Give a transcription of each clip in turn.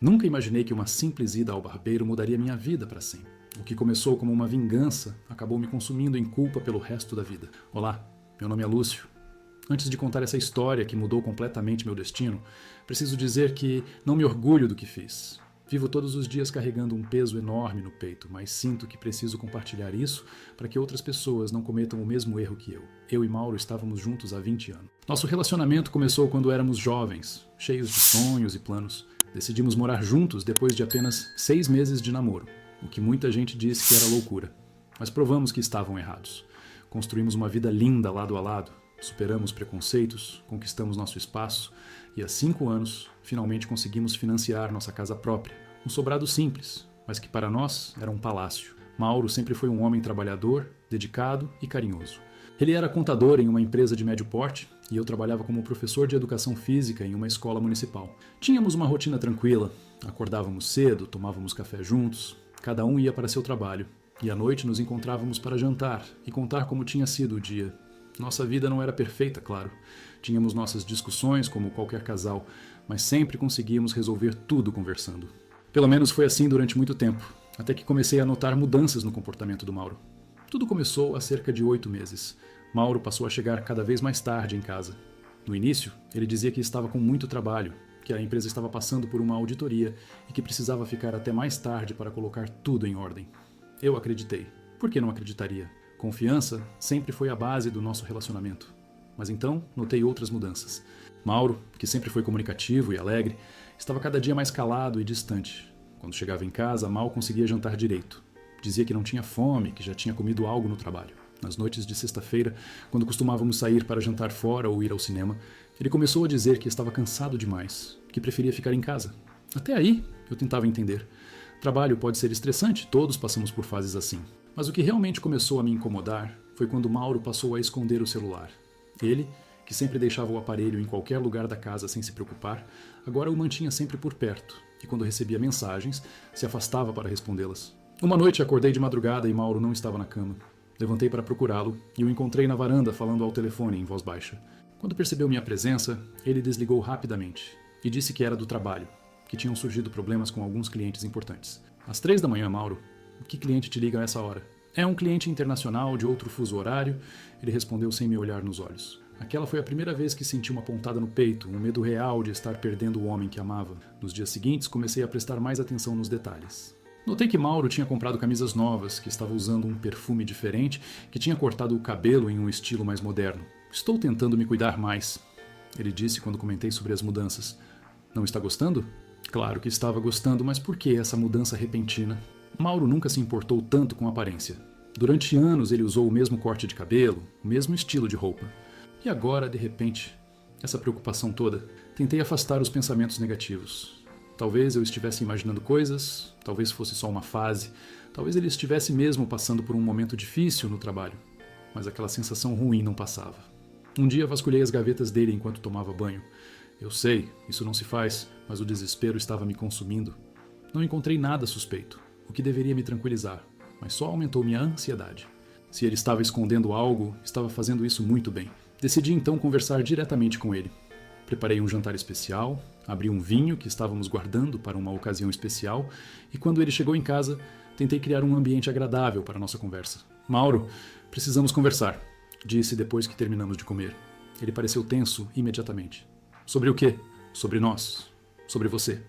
Nunca imaginei que uma simples ida ao barbeiro mudaria minha vida para sempre. O que começou como uma vingança acabou me consumindo em culpa pelo resto da vida. Olá, meu nome é Lúcio. Antes de contar essa história que mudou completamente meu destino, preciso dizer que não me orgulho do que fiz. Vivo todos os dias carregando um peso enorme no peito, mas sinto que preciso compartilhar isso para que outras pessoas não cometam o mesmo erro que eu. Eu e Mauro estávamos juntos há 20 anos. Nosso relacionamento começou quando éramos jovens, cheios de sonhos e planos. Decidimos morar juntos depois de apenas 6 meses de namoro, o que muita gente disse que era loucura. Mas provamos que estavam errados. Construímos uma vida linda lado a lado, superamos preconceitos, conquistamos nosso espaço e há 5 anos finalmente conseguimos financiar nossa casa própria. Um sobrado simples, mas que para nós era um palácio. Mauro sempre foi um homem trabalhador, dedicado e carinhoso. Ele era contador em uma empresa de médio porte e eu trabalhava como professor de educação física em uma escola municipal. Tínhamos uma rotina tranquila, acordávamos cedo, tomávamos café juntos, cada um ia para seu trabalho e à noite nos encontrávamos para jantar e contar como tinha sido o dia. Nossa vida não era perfeita, claro. Tínhamos nossas discussões como qualquer casal, mas sempre conseguíamos resolver tudo conversando. Pelo menos foi assim durante muito tempo, até que comecei a notar mudanças no comportamento do Mauro. Tudo começou há cerca de 8 meses. Mauro passou a chegar cada vez mais tarde em casa. No início, ele dizia que estava com muito trabalho, que a empresa estava passando por uma auditoria e que precisava ficar até mais tarde para colocar tudo em ordem. Eu acreditei. Por que não acreditaria? Confiança sempre foi a base do nosso relacionamento. Mas então, notei outras mudanças. Mauro, que sempre foi comunicativo e alegre, estava cada dia mais calado e distante. Quando chegava em casa, mal conseguia jantar direito. Dizia que não tinha fome, que já tinha comido algo no trabalho. Nas noites de sexta-feira, quando costumávamos sair para jantar fora ou ir ao cinema, ele começou a dizer que estava cansado demais, que preferia ficar em casa. Até aí, eu tentava entender. Trabalho pode ser estressante, todos passamos por fases assim. Mas o que realmente começou a me incomodar foi quando Mauro passou a esconder o celular. Ele, que sempre deixava o aparelho em qualquer lugar da casa sem se preocupar, agora o mantinha sempre por perto, e quando recebia mensagens, se afastava para respondê-las. Uma noite acordei de madrugada e Mauro não estava na cama. Levantei para procurá-lo e o encontrei na varanda falando ao telefone em voz baixa. Quando percebeu minha presença, ele desligou rapidamente e disse que era do trabalho, que tinham surgido problemas com alguns clientes importantes. Às 3 da manhã, Mauro, que cliente te liga a essa hora? É um cliente internacional de outro fuso horário, ele respondeu sem me olhar nos olhos. Aquela foi a primeira vez que senti uma pontada no peito, um medo real de estar perdendo o homem que amava. Nos dias seguintes, comecei a prestar mais atenção nos detalhes. Notei que Mauro tinha comprado camisas novas, que estava usando um perfume diferente, que tinha cortado o cabelo em um estilo mais moderno. Estou tentando me cuidar mais, ele disse quando comentei sobre as mudanças. Não está gostando? Claro que estava gostando, mas por que essa mudança repentina? Mauro nunca se importou tanto com a aparência. Durante anos ele usou o mesmo corte de cabelo, o mesmo estilo de roupa. E agora, de repente, essa preocupação toda, tentei afastar os pensamentos negativos. Talvez eu estivesse imaginando coisas, talvez fosse só uma fase, talvez ele estivesse mesmo passando por um momento difícil no trabalho. Mas aquela sensação ruim não passava. Um dia vasculhei as gavetas dele enquanto tomava banho. Eu sei, isso não se faz, mas o desespero estava me consumindo. Não encontrei nada suspeito, o que deveria me tranquilizar, mas só aumentou minha ansiedade. Se ele estava escondendo algo, estava fazendo isso muito bem. Decidi então conversar diretamente com ele. Preparei um jantar especial, abri um vinho que estávamos guardando para uma ocasião especial e quando ele chegou em casa, tentei criar um ambiente agradável para a nossa conversa. Mauro, precisamos conversar, disse depois que terminamos de comer. Ele pareceu tenso imediatamente. Sobre o quê? Sobre nós. Sobre você.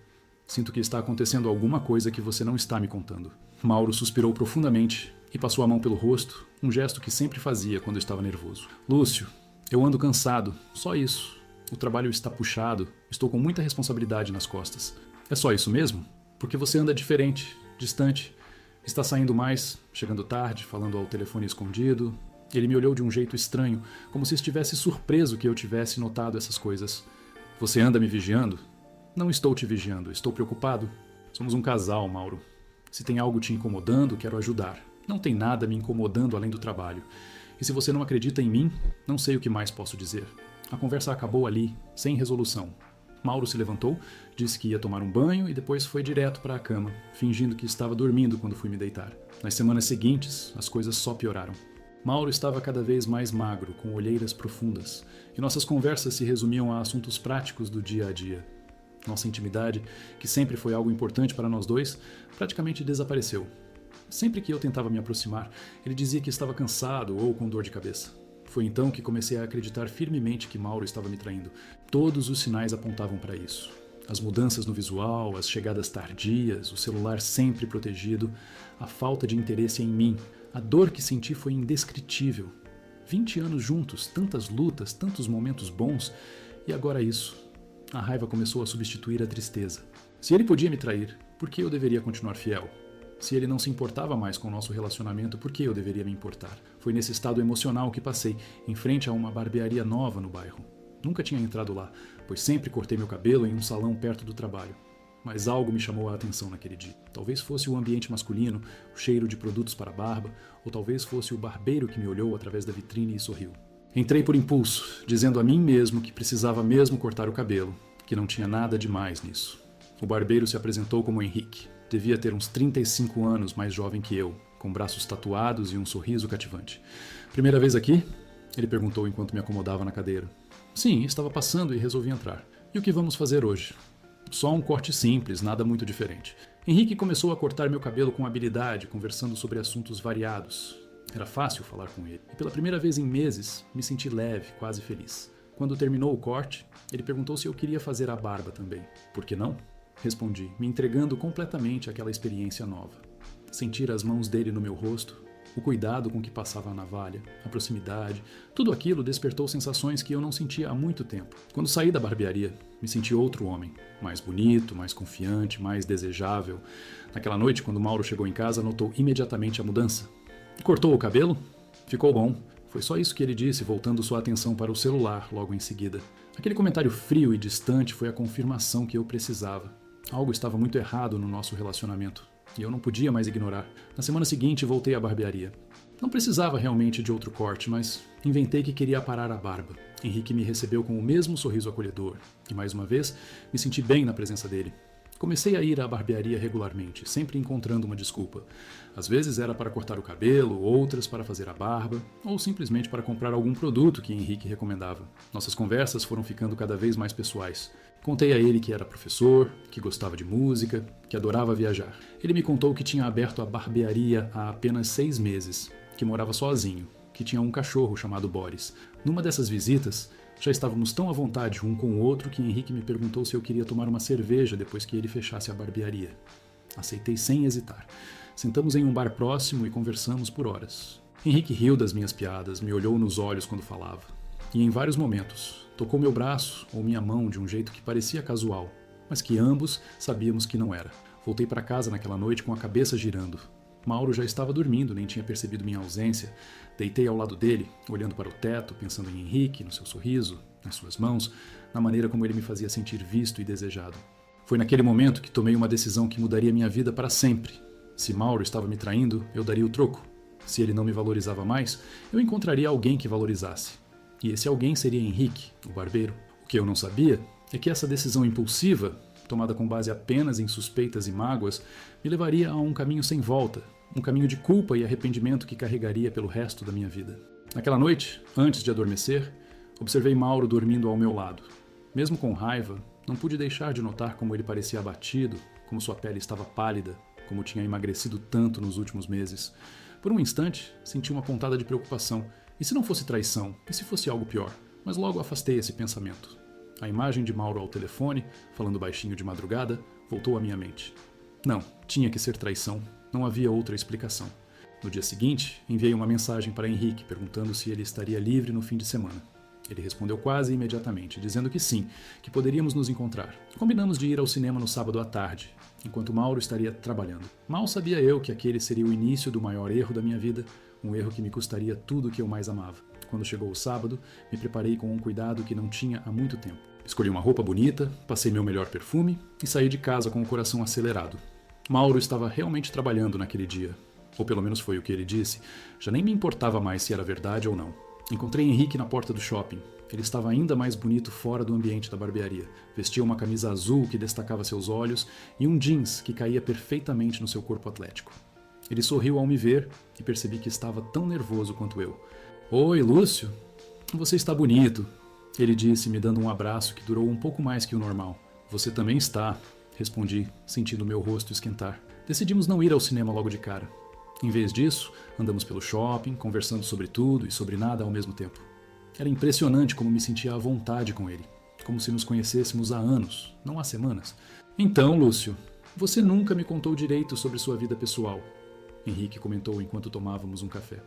Sinto que está acontecendo alguma coisa que você não está me contando. Mauro suspirou profundamente e passou a mão pelo rosto, um gesto que sempre fazia quando estava nervoso. Lúcio, eu ando cansado, só isso. O trabalho está puxado, estou com muita responsabilidade nas costas. É só isso mesmo? Porque você anda diferente, distante, está saindo mais, chegando tarde, falando ao telefone escondido. Ele me olhou de um jeito estranho, como se estivesse surpreso que eu tivesse notado essas coisas. Você anda me vigiando? Não estou te vigiando, estou preocupado. Somos um casal, Mauro. Se tem algo te incomodando, quero ajudar. Não tem nada me incomodando além do trabalho. E se você não acredita em mim, não sei o que mais posso dizer. A conversa acabou ali, sem resolução. Mauro se levantou, disse que ia tomar um banho e depois foi direto para a cama, fingindo que estava dormindo quando fui me deitar. Nas semanas seguintes, as coisas só pioraram. Mauro estava cada vez mais magro, com olheiras profundas, e nossas conversas se resumiam a assuntos práticos do dia a dia. Nossa intimidade, que sempre foi algo importante para nós dois, praticamente desapareceu. Sempre que eu tentava me aproximar, ele dizia que estava cansado ou com dor de cabeça. Foi então que comecei a acreditar firmemente que Mauro estava me traindo. Todos os sinais apontavam para isso. As mudanças no visual, as chegadas tardias, o celular sempre protegido, a falta de interesse em mim, a dor que senti foi indescritível. 20 anos juntos, tantas lutas, tantos momentos bons, e agora isso. A raiva começou a substituir a tristeza. Se ele podia me trair, por que eu deveria continuar fiel? Se ele não se importava mais com o nosso relacionamento, por que eu deveria me importar? Foi nesse estado emocional que passei, em frente a uma barbearia nova no bairro. Nunca tinha entrado lá, pois sempre cortei meu cabelo em um salão perto do trabalho. Mas algo me chamou a atenção naquele dia. Talvez fosse o ambiente masculino, o cheiro de produtos para barba, ou talvez fosse o barbeiro que me olhou através da vitrine e sorriu. Entrei por impulso, dizendo a mim mesmo que precisava mesmo cortar o cabelo, que não tinha nada demais nisso. O barbeiro se apresentou como Henrique. Devia ter uns 35 anos mais jovem que eu, com braços tatuados e um sorriso cativante. Primeira vez aqui? Ele perguntou enquanto me acomodava na cadeira. Sim, estava passando e resolvi entrar. E o que vamos fazer hoje? Só um corte simples, nada muito diferente. Henrique começou a cortar meu cabelo com habilidade, conversando sobre assuntos variados. Era fácil falar com ele. E pela primeira vez em meses, me senti leve, quase feliz. Quando terminou o corte, ele perguntou se eu queria fazer a barba também. Por que não? Respondi, me entregando completamente àquela experiência nova. Sentir as mãos dele no meu rosto, o cuidado com que passava a navalha, a proximidade, tudo aquilo despertou sensações que eu não sentia há muito tempo. Quando saí da barbearia, me senti outro homem, mais bonito, mais confiante, mais desejável. Naquela noite, quando Mauro chegou em casa, notou imediatamente a mudança. Cortou o cabelo? Ficou bom. Foi só isso que ele disse, voltando sua atenção para o celular logo em seguida. Aquele comentário frio e distante foi a confirmação que eu precisava. Algo estava muito errado no nosso relacionamento, e eu não podia mais ignorar. Na semana seguinte, voltei à barbearia. Não precisava realmente de outro corte, mas inventei que queria aparar a barba. Henrique me recebeu com o mesmo sorriso acolhedor, e mais uma vez, me senti bem na presença dele. Comecei a ir à barbearia regularmente, sempre encontrando uma desculpa. Às vezes era para cortar o cabelo, outras para fazer a barba, ou simplesmente para comprar algum produto que Henrique recomendava. Nossas conversas foram ficando cada vez mais pessoais. Contei a ele que era professor, que gostava de música, que adorava viajar. Ele me contou que tinha aberto a barbearia há apenas 6 meses, que morava sozinho, que tinha um cachorro chamado Boris. Numa dessas visitas, já estávamos tão à vontade um com o outro que Henrique me perguntou se eu queria tomar uma cerveja depois que ele fechasse a barbearia. Aceitei sem hesitar. Sentamos em um bar próximo e conversamos por horas. Henrique riu das minhas piadas, me olhou nos olhos quando falava. E em vários momentos, tocou meu braço ou minha mão de um jeito que parecia casual, mas que ambos sabíamos que não era. Voltei para casa naquela noite com a cabeça girando. Mauro já estava dormindo, nem tinha percebido minha ausência. Deitei ao lado dele, olhando para o teto, pensando em Henrique, no seu sorriso, nas suas mãos, na maneira como ele me fazia sentir visto e desejado. Foi naquele momento que tomei uma decisão que mudaria minha vida para sempre. Se Mauro estava me traindo, eu daria o troco. Se ele não me valorizava mais, eu encontraria alguém que valorizasse. E esse alguém seria Henrique, o barbeiro. O que eu não sabia é que essa decisão impulsiva, tomada com base apenas em suspeitas e mágoas, me levaria a um caminho sem volta, um caminho de culpa e arrependimento que carregaria pelo resto da minha vida. Naquela noite, antes de adormecer, observei Mauro dormindo ao meu lado. Mesmo com raiva, não pude deixar de notar como ele parecia abatido, como sua pele estava pálida, como tinha emagrecido tanto nos últimos meses. Por um instante, senti uma pontada de preocupação. E se não fosse traição? E se fosse algo pior? Mas logo afastei esse pensamento. A imagem de Mauro ao telefone, falando baixinho de madrugada, voltou à minha mente. Não, tinha que ser traição. Não havia outra explicação. No dia seguinte, enviei uma mensagem para Henrique, perguntando se ele estaria livre no fim de semana. Ele respondeu quase imediatamente, dizendo que sim, que poderíamos nos encontrar. Combinamos de ir ao cinema no sábado à tarde, enquanto Mauro estaria trabalhando. Mal sabia eu que aquele seria o início do maior erro da minha vida, um erro que me custaria tudo o que eu mais amava. Quando chegou o sábado, me preparei com um cuidado que não tinha há muito tempo. Escolhi uma roupa bonita, passei meu melhor perfume e saí de casa com o coração acelerado. Mauro estava realmente trabalhando naquele dia, ou pelo menos foi o que ele disse. Já nem me importava mais se era verdade ou não. Encontrei Henrique na porta do shopping. Ele estava ainda mais bonito fora do ambiente da barbearia. Vestia uma camisa azul que destacava seus olhos e um jeans que caía perfeitamente no seu corpo atlético. Ele sorriu ao me ver e percebi que estava tão nervoso quanto eu. Oi, Lúcio? Você está bonito, ele disse, me dando um abraço que durou um pouco mais que o normal. Você também está, respondi, sentindo meu rosto esquentar. Decidimos não ir ao cinema logo de cara. Em vez disso, andamos pelo shopping, conversando sobre tudo e sobre nada ao mesmo tempo. Era impressionante como me sentia à vontade com ele, como se nos conhecêssemos há anos, não há semanas. Então, Lúcio, você nunca me contou direito sobre sua vida pessoal, Henrique comentou enquanto tomávamos um café.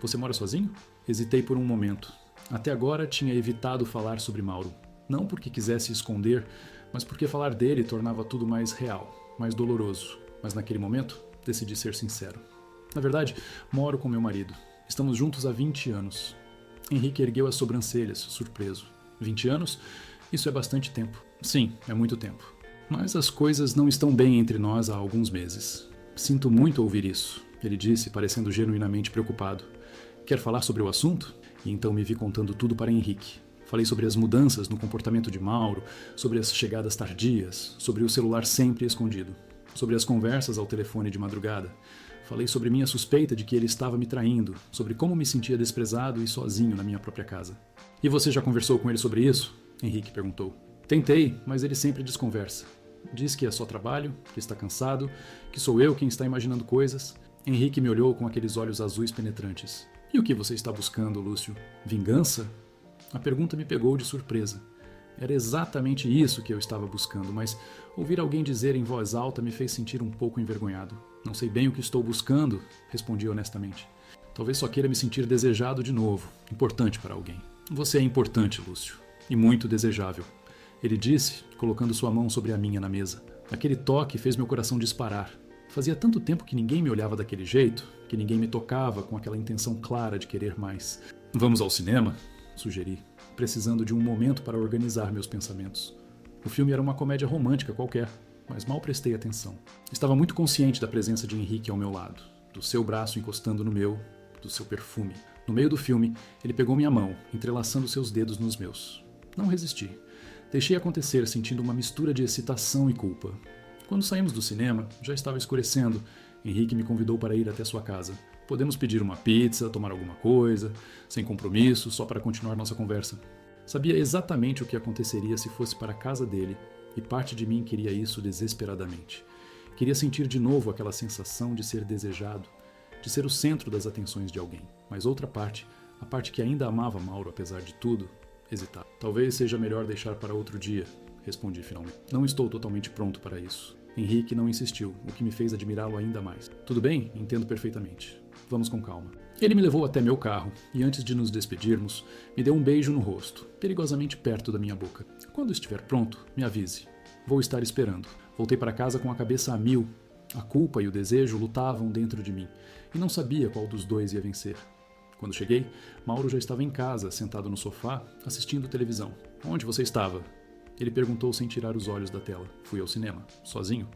Você mora sozinho? Hesitei por um momento. Até agora tinha evitado falar sobre Mauro. Não porque quisesse esconder, mas porque falar dele tornava tudo mais real, mais doloroso. Mas naquele momento, decidi ser sincero. Na verdade, moro com meu marido. Estamos juntos há 20 anos. Henrique ergueu as sobrancelhas, surpreso. 20 anos? Isso é bastante tempo. Sim, é muito tempo. Mas as coisas não estão bem entre nós há alguns meses. Sinto muito ouvir isso, ele disse, parecendo genuinamente preocupado. Quer falar sobre o assunto? E então me vi contando tudo para Henrique. Falei sobre as mudanças no comportamento de Mauro, sobre as chegadas tardias, sobre o celular sempre escondido, sobre as conversas ao telefone de madrugada. Falei sobre minha suspeita de que ele estava me traindo, sobre como me sentia desprezado e sozinho na minha própria casa. E você já conversou com ele sobre isso? Henrique perguntou. Tentei, mas ele sempre desconversa. Diz que é só trabalho, que está cansado, que sou eu quem está imaginando coisas. Henrique me olhou com aqueles olhos azuis penetrantes. E o que você está buscando, Lúcio? Vingança? A pergunta me pegou de surpresa. Era exatamente isso que eu estava buscando, mas ouvir alguém dizer em voz alta me fez sentir um pouco envergonhado. Não sei bem o que estou buscando, respondi honestamente. Talvez só queira me sentir desejado de novo, importante para alguém. Você é importante, Lúcio, e muito desejável. Ele disse, colocando sua mão sobre a minha na mesa. Aquele toque fez meu coração disparar. Fazia tanto tempo que ninguém me olhava daquele jeito, que ninguém me tocava com aquela intenção clara de querer mais. Vamos ao cinema? Sugeri, precisando de um momento para organizar meus pensamentos. O filme era uma comédia romântica qualquer, mas mal prestei atenção. Estava muito consciente da presença de Henrique ao meu lado, do seu braço encostando no meu, do seu perfume. No meio do filme, ele pegou minha mão, entrelaçando seus dedos nos meus. Não resisti. Deixei acontecer, sentindo uma mistura de excitação e culpa. Quando saímos do cinema, já estava escurecendo. Henrique me convidou para ir até sua casa. Podemos pedir uma pizza, tomar alguma coisa, sem compromisso, só para continuar nossa conversa. Sabia exatamente o que aconteceria se fosse para a casa dele, e parte de mim queria isso desesperadamente. Queria sentir de novo aquela sensação de ser desejado, de ser o centro das atenções de alguém. Mas outra parte, a parte que ainda amava Mauro apesar de tudo, hesitava. Talvez seja melhor deixar para outro dia, respondi finalmente. Não estou totalmente pronto para isso. Henrique não insistiu, o que me fez admirá-lo ainda mais. Tudo bem? Entendo perfeitamente. Vamos com calma. Ele me levou até meu carro e antes de nos despedirmos, me deu um beijo no rosto, perigosamente perto da minha boca. Quando estiver pronto, me avise. Vou estar esperando. Voltei para casa com a cabeça a mil. A culpa e o desejo lutavam dentro de mim e não sabia qual dos dois ia vencer. Quando cheguei, Mauro já estava em casa, sentado no sofá, assistindo televisão. Onde você estava? Ele perguntou sem tirar os olhos da tela. Fui ao cinema, sozinho,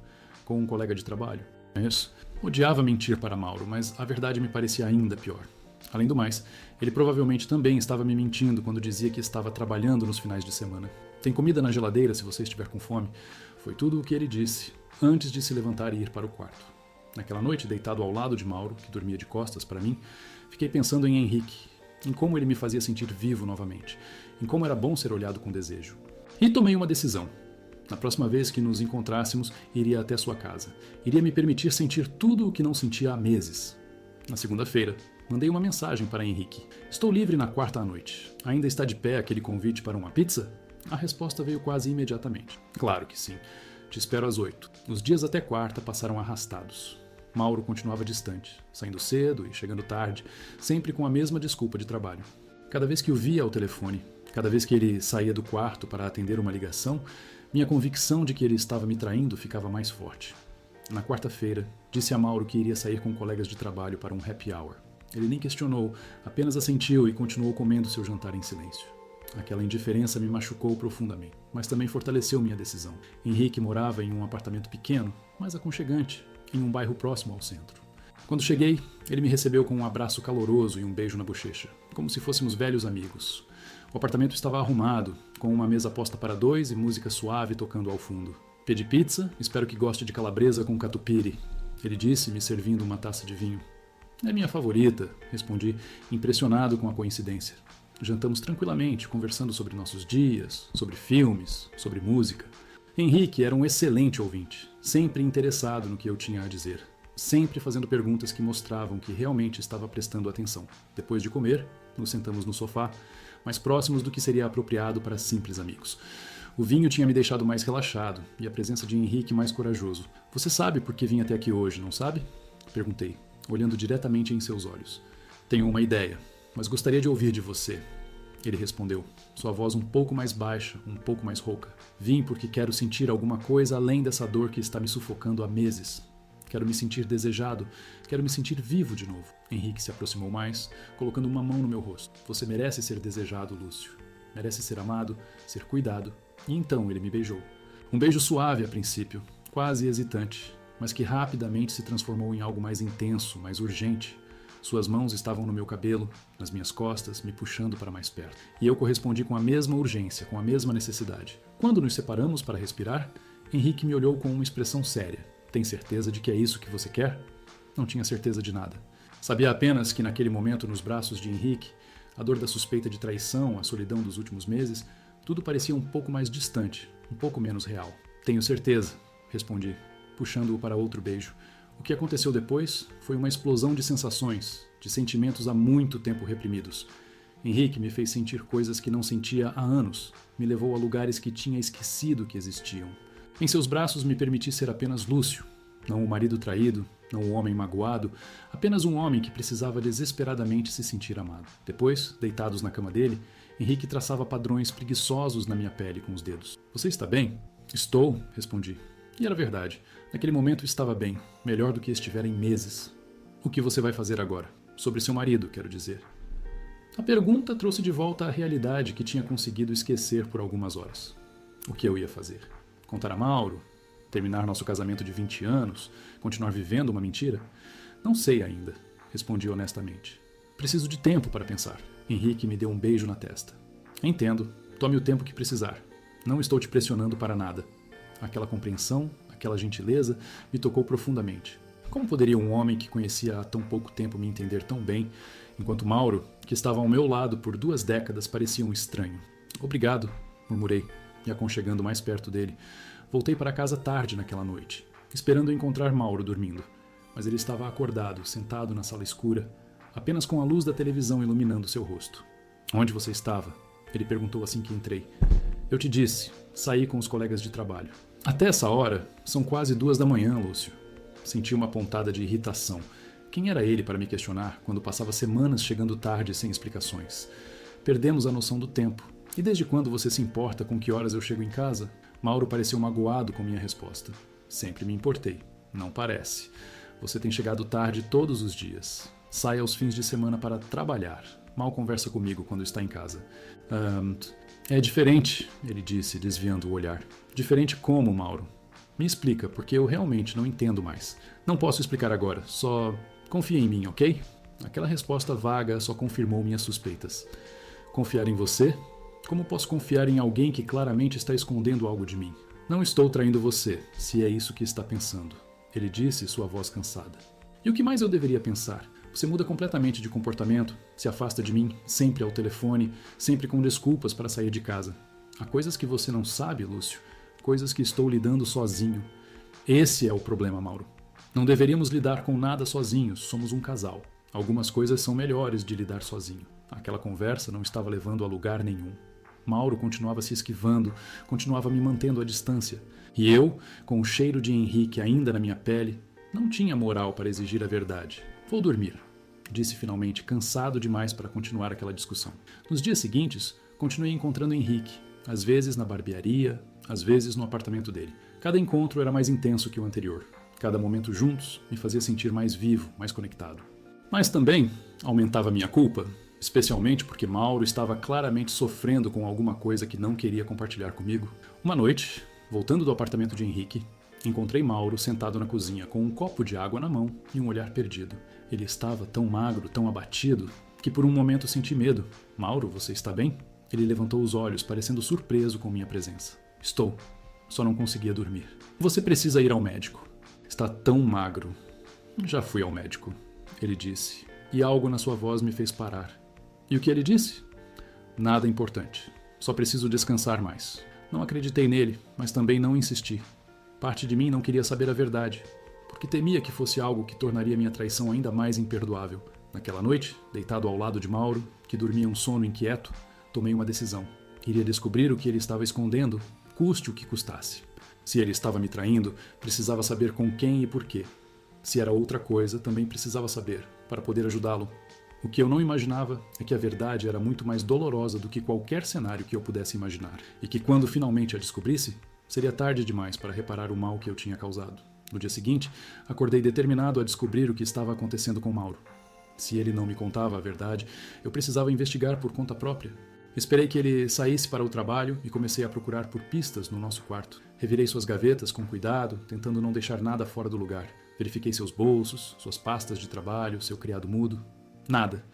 com um colega de trabalho. Isso. Odiava mentir para Mauro, mas a verdade me parecia ainda pior. Além do mais, ele provavelmente também estava me mentindo quando dizia que estava trabalhando nos finais de semana. Tem comida na geladeira se você estiver com fome. Foi tudo o que ele disse, antes de se levantar e ir para o quarto. Naquela noite, deitado ao lado de Mauro, que dormia de costas para mim, fiquei pensando em Henrique, em como ele me fazia sentir vivo novamente, em como era bom ser olhado com desejo. E tomei uma decisão. Na próxima vez que nos encontrássemos, iria até sua casa. Iria me permitir sentir tudo o que não sentia há meses. Na segunda-feira, mandei uma mensagem para Henrique. Estou livre na quarta à noite. Ainda está de pé aquele convite para uma pizza? A resposta veio quase imediatamente. Claro que sim. Te espero às 8. Os dias até quarta passaram arrastados. Mauro continuava distante, saindo cedo e chegando tarde, sempre com a mesma desculpa de trabalho. Cada vez que o via ao telefone, cada vez que ele saía do quarto para atender uma ligação, minha convicção de que ele estava me traindo ficava mais forte. Na quarta-feira, disse a Mauro que iria sair com colegas de trabalho para um happy hour. Ele nem questionou, apenas assentiu e continuou comendo seu jantar em silêncio. Aquela indiferença me machucou profundamente, mas também fortaleceu minha decisão. Henrique morava em um apartamento pequeno, mas aconchegante, em um bairro próximo ao centro. Quando cheguei, ele me recebeu com um abraço caloroso e um beijo na bochecha, como se fôssemos velhos amigos. O apartamento estava arrumado, com uma mesa posta para dois e música suave tocando ao fundo. Pedi pizza, espero que goste de calabresa com catupiry, ele disse, me servindo uma taça de vinho. É minha favorita, respondi, impressionado com a coincidência. Jantamos tranquilamente, conversando sobre nossos dias, sobre filmes, sobre música. Henrique era um excelente ouvinte, sempre interessado no que eu tinha a dizer, sempre fazendo perguntas que mostravam que realmente estava prestando atenção. Depois de comer, nos sentamos no sofá, mais próximos do que seria apropriado para simples amigos. O vinho tinha me deixado mais relaxado e a presença de Henrique mais corajoso. Você sabe por que vim até aqui hoje, não sabe? Perguntei, olhando diretamente em seus olhos. Tenho uma ideia, mas gostaria de ouvir de você. Ele respondeu, sua voz um pouco mais baixa, um pouco mais rouca. Vim porque quero sentir alguma coisa além dessa dor que está me sufocando há meses. Quero me sentir desejado, quero me sentir vivo de novo. Henrique se aproximou mais, colocando uma mão no meu rosto. Você merece ser desejado, Lúcio. Merece ser amado, ser cuidado. E então ele me beijou. Um beijo suave a princípio, quase hesitante, mas que rapidamente se transformou em algo mais intenso, mais urgente. Suas mãos estavam no meu cabelo, nas minhas costas, me puxando para mais perto. E eu correspondi com a mesma urgência, com a mesma necessidade. Quando nos separamos para respirar, Henrique me olhou com uma expressão séria. Tem certeza de que é isso que você quer? Não tinha certeza de nada. Sabia apenas que naquele momento, nos braços de Henrique, a dor da suspeita de traição, a solidão dos últimos meses, tudo parecia um pouco mais distante, um pouco menos real. Tenho certeza, respondi, puxando-o para outro beijo. O que aconteceu depois foi uma explosão de sensações, de sentimentos há muito tempo reprimidos. Henrique me fez sentir coisas que não sentia há anos, me levou a lugares que tinha esquecido que existiam. Em seus braços me permiti ser apenas Lúcio, não o marido traído, não o homem magoado, apenas um homem que precisava desesperadamente se sentir amado. Depois, deitados na cama dele, Henrique traçava padrões preguiçosos na minha pele com os dedos. Você está bem? Estou, respondi. E era verdade. Naquele momento estava bem, melhor do que estivera em meses. O que você vai fazer agora? Sobre seu marido, quero dizer. A pergunta trouxe de volta a realidade que tinha conseguido esquecer por algumas horas. O que eu ia fazer? Contar a Mauro? Terminar nosso casamento de 20 anos? Continuar vivendo uma mentira? Não sei ainda, respondi honestamente. Preciso de tempo para pensar. Henrique me deu um beijo na testa. Entendo. Tome o tempo que precisar. Não estou te pressionando para nada. Aquela compreensão, aquela gentileza, me tocou profundamente. Como poderia um homem que conhecia há tão pouco tempo me entender tão bem, enquanto Mauro, que estava ao meu lado por 2 décadas, parecia um estranho? Obrigado, murmurei, me aconchegando mais perto dele. Voltei para casa tarde naquela noite, esperando encontrar Mauro dormindo. Mas ele estava acordado, sentado na sala escura, apenas com a luz da televisão iluminando seu rosto. Onde você estava? Ele perguntou assim que entrei. Eu te disse, saí com os colegas de trabalho. Até essa hora, são quase 2 da manhã, Lúcio. Senti uma pontada de irritação. Quem era ele para me questionar quando passava semanas chegando tarde sem explicações? Perdemos a noção do tempo. E desde quando você se importa com que horas eu chego em casa? Mauro pareceu magoado com minha resposta. Sempre me importei. Não parece. Você tem chegado tarde todos os dias. Sai aos fins de semana para trabalhar. Mal conversa comigo quando está em casa. É diferente, ele disse, desviando o olhar. Diferente como, Mauro? Me explica, porque eu realmente não entendo mais. Não posso explicar agora, só confia em mim, ok? Aquela resposta vaga só confirmou minhas suspeitas. Confiar em você? Como posso confiar em alguém que claramente está escondendo algo de mim? Não estou traindo você, se é isso que está pensando. Ele disse, sua voz cansada. E o que mais eu deveria pensar? Você muda completamente de comportamento, se afasta de mim, sempre ao telefone, sempre com desculpas para sair de casa. Há coisas que você não sabe, Lúcio, coisas que estou lidando sozinho. Esse é o problema, Mauro. Não deveríamos lidar com nada sozinhos, somos um casal. Algumas coisas são melhores de lidar sozinho. Aquela conversa não estava levando a lugar nenhum. Mauro continuava se esquivando, continuava me mantendo à distância. E eu, com o cheiro de Henrique ainda na minha pele, não tinha moral para exigir a verdade. Vou dormir, disse finalmente, cansado demais para continuar aquela discussão. Nos dias seguintes, continuei encontrando Henrique, às vezes na barbearia, às vezes no apartamento dele. Cada encontro era mais intenso que o anterior. Cada momento juntos me fazia sentir mais vivo, mais conectado. Mas também aumentava minha culpa, especialmente porque Mauro estava claramente sofrendo com alguma coisa que não queria compartilhar comigo. Uma noite, voltando do apartamento de Henrique, encontrei Mauro sentado na cozinha com um copo de água na mão e um olhar perdido. Ele estava tão magro, tão abatido, que por um momento senti medo. Mauro, você está bem? Ele levantou os olhos, parecendo surpreso com minha presença. Estou. Só não conseguia dormir. Você precisa ir ao médico. Está tão magro. Já fui ao médico, ele disse, e algo na sua voz me fez parar. E o que ele disse? Nada importante. Só preciso descansar mais. Não acreditei nele, mas também não insisti. Parte de mim não queria saber a verdade, porque temia que fosse algo que tornaria minha traição ainda mais imperdoável. Naquela noite, deitado ao lado de Mauro, que dormia um sono inquieto, tomei uma decisão. Iria descobrir o que ele estava escondendo, custe o que custasse. Se ele estava me traindo, precisava saber com quem e por quê. Se era outra coisa, também precisava saber, para poder ajudá-lo. O que eu não imaginava é que a verdade era muito mais dolorosa do que qualquer cenário que eu pudesse imaginar, e que quando finalmente a descobrisse, seria tarde demais para reparar o mal que eu tinha causado. No dia seguinte, acordei determinado a descobrir o que estava acontecendo com Mauro. Se ele não me contava a verdade, eu precisava investigar por conta própria. Esperei que ele saísse para o trabalho e comecei a procurar por pistas no nosso quarto. Revirei suas gavetas com cuidado, tentando não deixar nada fora do lugar. Verifiquei seus bolsos, suas pastas de trabalho, seu criado mudo. Nada.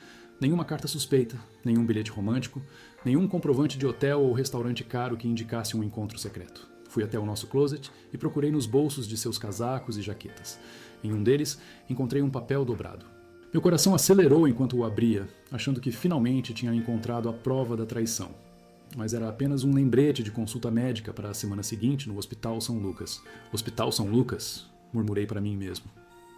Nenhuma carta suspeita, nenhum bilhete romântico, nenhum comprovante de hotel ou restaurante caro que indicasse um encontro secreto. Fui até o nosso closet e procurei nos bolsos de seus casacos e jaquetas. Em um deles, encontrei um papel dobrado. Meu coração acelerou enquanto o abria, achando que finalmente tinha encontrado a prova da traição. Mas era apenas um lembrete de consulta médica para a semana seguinte no Hospital São Lucas. Hospital São Lucas? Murmurei para mim mesmo.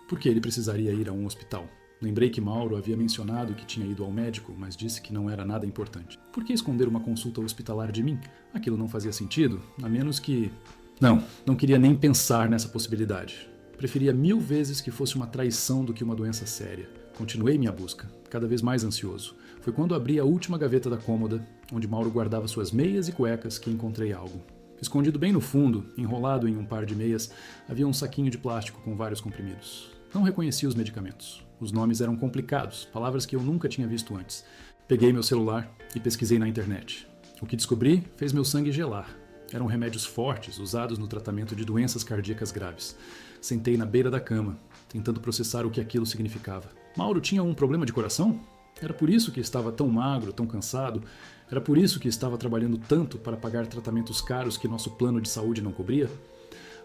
Por que ele precisaria ir a um hospital? Lembrei que Mauro havia mencionado que tinha ido ao médico, mas disse que não era nada importante. Por que esconder uma consulta hospitalar de mim? Aquilo não fazia sentido, a menos que... Não queria nem pensar nessa possibilidade. Preferia 1000 vezes que fosse uma traição do que uma doença séria. Continuei minha busca, cada vez mais ansioso. Foi quando abri a última gaveta da cômoda, onde Mauro guardava suas meias e cuecas, que encontrei algo. Escondido bem no fundo, enrolado em um par de meias, havia um saquinho de plástico com vários comprimidos. Não reconhecia os medicamentos. Os nomes eram complicados, palavras que eu nunca tinha visto antes. Peguei meu celular e pesquisei na internet. O que descobri fez meu sangue gelar. Eram remédios fortes usados no tratamento de doenças cardíacas graves. Sentei na beira da cama, tentando processar o que aquilo significava. Mauro tinha um problema de coração? Era por isso que estava tão magro, tão cansado? Era por isso que estava trabalhando tanto para pagar tratamentos caros que nosso plano de saúde não cobria?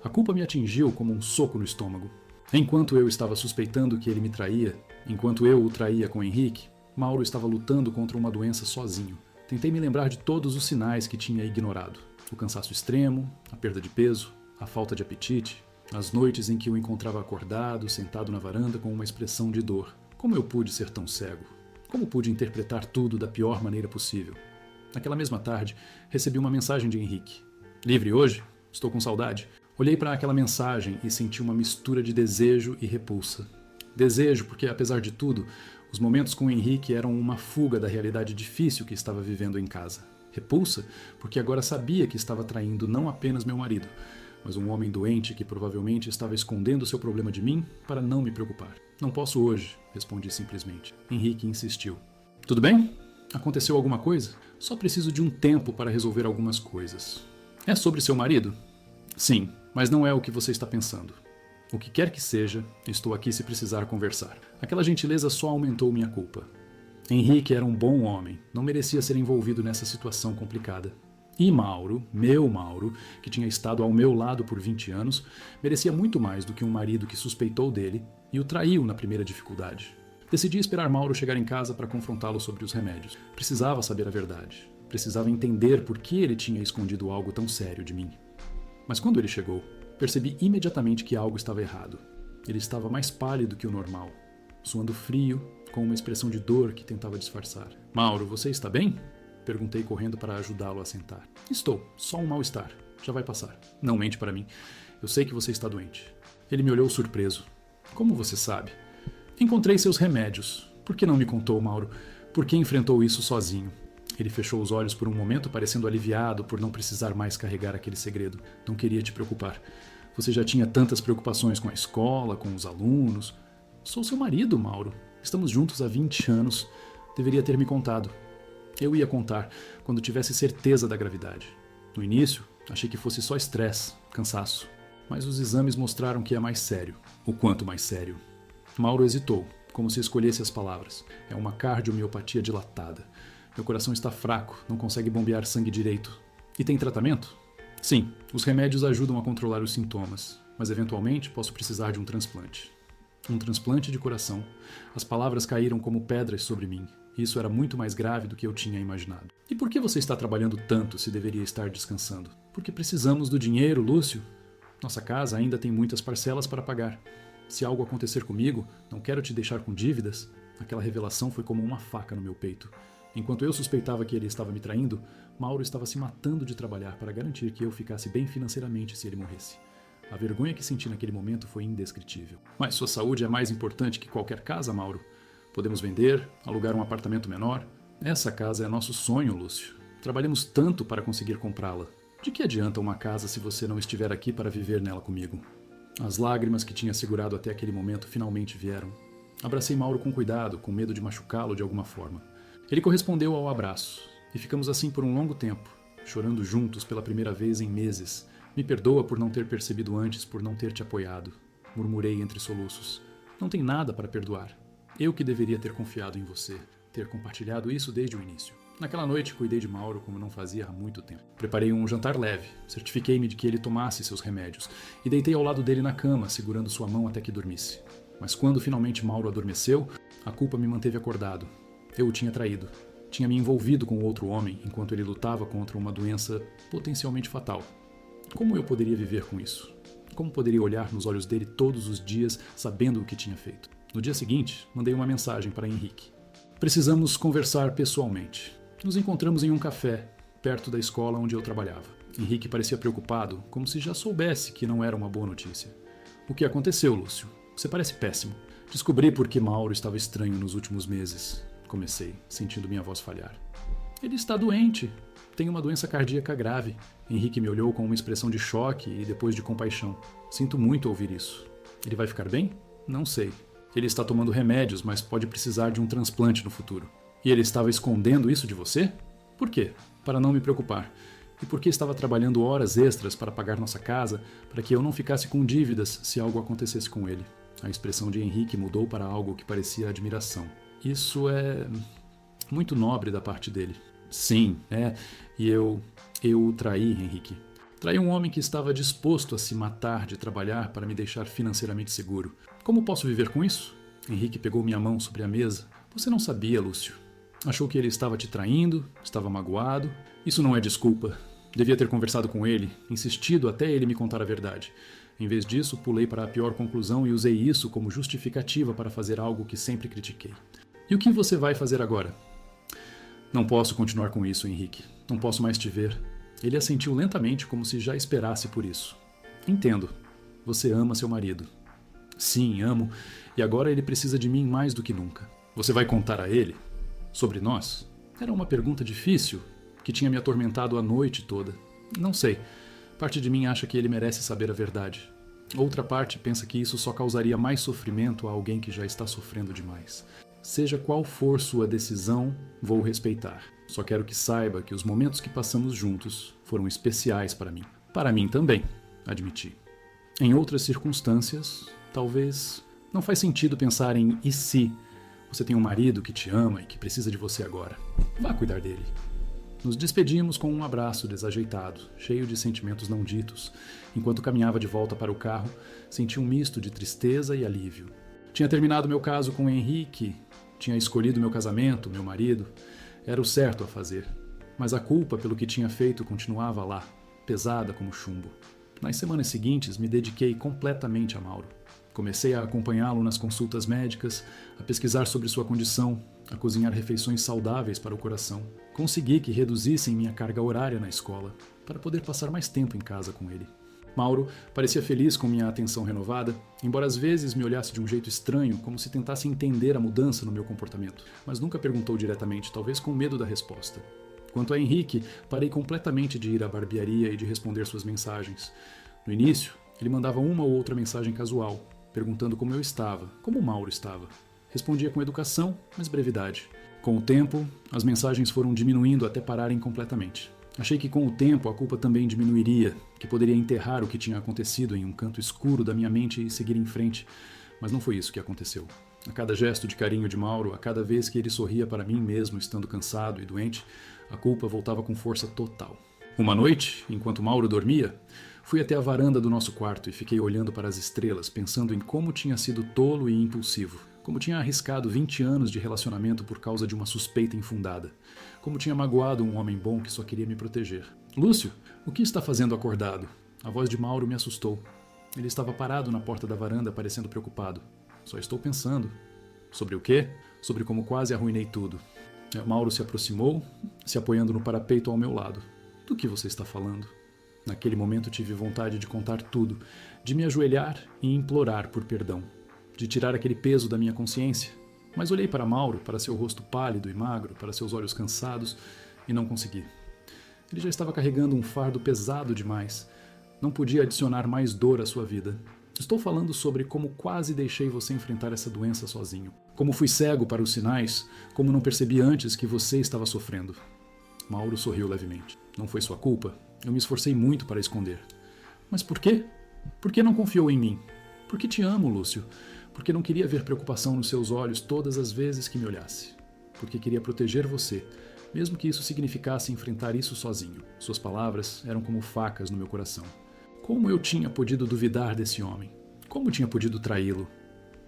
A culpa me atingiu como um soco no estômago. Enquanto eu estava suspeitando que ele me traía, enquanto eu o traía com Henrique, Mauro estava lutando contra uma doença sozinho. Tentei me lembrar de todos os sinais que tinha ignorado. O cansaço extremo, a perda de peso, a falta de apetite, as noites em que o encontrava acordado, sentado na varanda com uma expressão de dor. Como eu pude ser tão cego? Como pude interpretar tudo da pior maneira possível? Naquela mesma tarde, recebi uma mensagem de Henrique. Livre hoje? Estou com saudade. Olhei para aquela mensagem e senti uma mistura de desejo e repulsa. Desejo porque, apesar de tudo, os momentos com Henrique eram uma fuga da realidade difícil que estava vivendo em casa. Repulsa porque agora sabia que estava traindo não apenas meu marido, mas um homem doente que provavelmente estava escondendo seu problema de mim para não me preocupar. Não posso hoje, respondi simplesmente. Henrique insistiu. Tudo bem? Aconteceu alguma coisa? Só preciso de um tempo para resolver algumas coisas. É sobre seu marido? Sim, mas não é o que você está pensando. O que quer que seja, estou aqui se precisar conversar. Aquela gentileza só aumentou minha culpa. Henrique era um bom homem, não merecia ser envolvido nessa situação complicada. E Mauro, meu Mauro, que tinha estado ao meu lado por 20 anos, merecia muito mais do que um marido que suspeitou dele e o traiu na primeira dificuldade. Decidi esperar Mauro chegar em casa para confrontá-lo sobre os remédios. Precisava saber a verdade. Precisava entender por que ele tinha escondido algo tão sério de mim. Mas quando ele chegou, percebi imediatamente que algo estava errado. Ele estava mais pálido que o normal, suando frio, com uma expressão de dor que tentava disfarçar. Mauro, você está bem? Perguntei correndo para ajudá-lo a sentar. Estou, só um mal-estar. Já vai passar. Não mente para mim. Eu sei que você está doente. Ele me olhou surpreso. Como você sabe? Encontrei seus remédios. Por que não me contou, Mauro? Por que enfrentou isso sozinho? Ele fechou os olhos por um momento, parecendo aliviado por não precisar mais carregar aquele segredo. Não queria te preocupar. Você já tinha tantas preocupações com a escola, com os alunos. Sou seu marido, Mauro. Estamos juntos há 20 anos. Deveria ter me contado. Eu ia contar quando tivesse certeza da gravidade. No início, achei que fosse só estresse, cansaço. Mas os exames mostraram que é mais sério. O quanto mais sério. Mauro hesitou, como se escolhesse as palavras. É uma cardiomiopatia dilatada. Meu coração está fraco, não consegue bombear sangue direito. E tem tratamento? Sim, os remédios ajudam a controlar os sintomas, mas eventualmente posso precisar de um transplante. Um transplante de coração. As palavras caíram como pedras sobre mim. Isso era muito mais grave do que eu tinha imaginado. E por que você está trabalhando tanto se deveria estar descansando? Porque precisamos do dinheiro, Lúcio. Nossa casa ainda tem muitas parcelas para pagar. Se algo acontecer comigo, não quero te deixar com dívidas. Aquela revelação foi como uma faca no meu peito. Enquanto eu suspeitava que ele estava me traindo, Mauro estava se matando de trabalhar para garantir que eu ficasse bem financeiramente se ele morresse. A vergonha que senti naquele momento foi indescritível. Mas sua saúde é mais importante que qualquer casa, Mauro. Podemos vender, alugar um apartamento menor. Essa casa é nosso sonho, Lúcio. Trabalhamos tanto para conseguir comprá-la. De que adianta uma casa se você não estiver aqui para viver nela comigo? As lágrimas que tinha segurado até aquele momento finalmente vieram. Abracei Mauro com cuidado, com medo de machucá-lo de alguma forma. Ele correspondeu ao abraço, e ficamos assim por um longo tempo, chorando juntos pela primeira vez em meses. Me perdoa por não ter percebido antes, por não ter te apoiado. Murmurei entre soluços. Não tem nada para perdoar. Eu que deveria ter confiado em você, ter compartilhado isso desde o início. Naquela noite, cuidei de Mauro como não fazia há muito tempo. Preparei um jantar leve, certifiquei-me de que ele tomasse seus remédios e deitei ao lado dele na cama, segurando sua mão até que dormisse. Mas quando finalmente Mauro adormeceu, a culpa me manteve acordado. Eu o tinha traído. Tinha me envolvido com outro homem enquanto ele lutava contra uma doença potencialmente fatal. Como eu poderia viver com isso? Como poderia olhar nos olhos dele todos os dias sabendo o que tinha feito? No dia seguinte, mandei uma mensagem para Henrique. Precisamos conversar pessoalmente. Nos encontramos em um café, perto da escola onde eu trabalhava. Henrique parecia preocupado, como se já soubesse que não era uma boa notícia. O que aconteceu, Lúcio? Você parece péssimo. Descobri por que Mauro estava estranho nos últimos meses. Comecei, sentindo minha voz falhar. Ele está doente. Tem uma doença cardíaca grave. Henrique me olhou com uma expressão de choque e depois de compaixão. Sinto muito ouvir isso. Ele vai ficar bem? Não sei. Ele está tomando remédios, mas pode precisar de um transplante no futuro. E ele estava escondendo isso de você? Por quê? Para não me preocupar. E por que estava trabalhando horas extras para pagar nossa casa, para que eu não ficasse com dívidas se algo acontecesse com ele? A expressão de Henrique mudou para algo que parecia admiração. Isso é muito nobre da parte dele. Sim, e eu o traí, Henrique. Traí um homem que estava disposto a se matar de trabalhar para me deixar financeiramente seguro. Como posso viver com isso? Henrique pegou minha mão sobre a mesa. Você não sabia, Lúcio. Achou que ele estava te traindo, estava magoado. Isso não é desculpa. Devia ter conversado com ele, insistido até ele me contar a verdade. Em vez disso, pulei para a pior conclusão e usei isso como justificativa para fazer algo que sempre critiquei. E o que você vai fazer agora? Não posso continuar com isso, Henrique. Não posso mais te ver. Ele assentiu lentamente, como se já esperasse por isso. Entendo. Você ama seu marido. Sim, amo. E agora ele precisa de mim mais do que nunca. Você vai contar a ele? Sobre nós? Era uma pergunta difícil, que tinha me atormentado a noite toda. Não sei. Parte de mim acha que ele merece saber a verdade. Outra parte pensa que isso só causaria mais sofrimento a alguém que já está sofrendo demais. Seja qual for sua decisão, vou respeitar. Só quero que saiba que os momentos que passamos juntos foram especiais para mim. Para mim também, admiti. Em outras circunstâncias, talvez não faz sentido pensar em e se você tem um marido que te ama e que precisa de você agora. Vá cuidar dele. Nos despedimos com um abraço desajeitado, cheio de sentimentos não ditos. Enquanto caminhava de volta para o carro, senti um misto de tristeza e alívio. Tinha terminado meu caso com Henrique, tinha escolhido meu casamento, meu marido. Era o certo a fazer. Mas a culpa pelo que tinha feito continuava lá, pesada como chumbo. Nas semanas seguintes, me dediquei completamente a Mauro. Comecei a acompanhá-lo nas consultas médicas, a pesquisar sobre sua condição, a cozinhar refeições saudáveis para o coração. Consegui que reduzissem minha carga horária na escola, para poder passar mais tempo em casa com ele. Mauro parecia feliz com minha atenção renovada, embora às vezes me olhasse de um jeito estranho, como se tentasse entender a mudança no meu comportamento, mas nunca perguntou diretamente, talvez com medo da resposta. Quanto a Henrique, parei completamente de ir à barbearia e de responder suas mensagens. No início, ele mandava uma ou outra mensagem casual, perguntando como eu estava, como o Mauro estava. Respondia com educação, mas brevidade. Com o tempo, as mensagens foram diminuindo até pararem completamente. Achei que com o tempo a culpa também diminuiria, que poderia enterrar o que tinha acontecido em um canto escuro da minha mente e seguir em frente, mas não foi isso que aconteceu. A cada gesto de carinho de Mauro, a cada vez que ele sorria para mim mesmo estando cansado e doente, a culpa voltava com força total. Uma noite, enquanto Mauro dormia, fui até a varanda do nosso quarto e fiquei olhando para as estrelas, pensando em como tinha sido tolo e impulsivo. Como tinha arriscado 20 anos de relacionamento por causa de uma suspeita infundada. Como tinha magoado um homem bom que só queria me proteger. Lúcio, o que está fazendo acordado? A voz de Mauro me assustou. Ele estava parado na porta da varanda, parecendo preocupado. Só estou pensando. Sobre o quê? Sobre como quase arruinei tudo. Mauro se aproximou, se apoiando no parapeito ao meu lado. Do que você está falando? Naquele momento tive vontade de contar tudo, de me ajoelhar e implorar por perdão, de tirar aquele peso da minha consciência. Mas olhei para Mauro, para seu rosto pálido e magro, para seus olhos cansados, e não consegui. Ele já estava carregando um fardo pesado demais. Não podia adicionar mais dor à sua vida. Estou falando sobre como quase deixei você enfrentar essa doença sozinho. Como fui cego para os sinais, como não percebi antes que você estava sofrendo. Mauro sorriu levemente. Não foi sua culpa. Eu me esforcei muito para esconder. Mas por quê? Por que não confiou em mim? Porque te amo, Lúcio. Porque não queria ver preocupação nos seus olhos todas as vezes que me olhasse. Porque queria proteger você, mesmo que isso significasse enfrentar isso sozinho. Suas palavras eram como facas no meu coração. Como eu tinha podido duvidar desse homem? Como tinha podido traí-lo?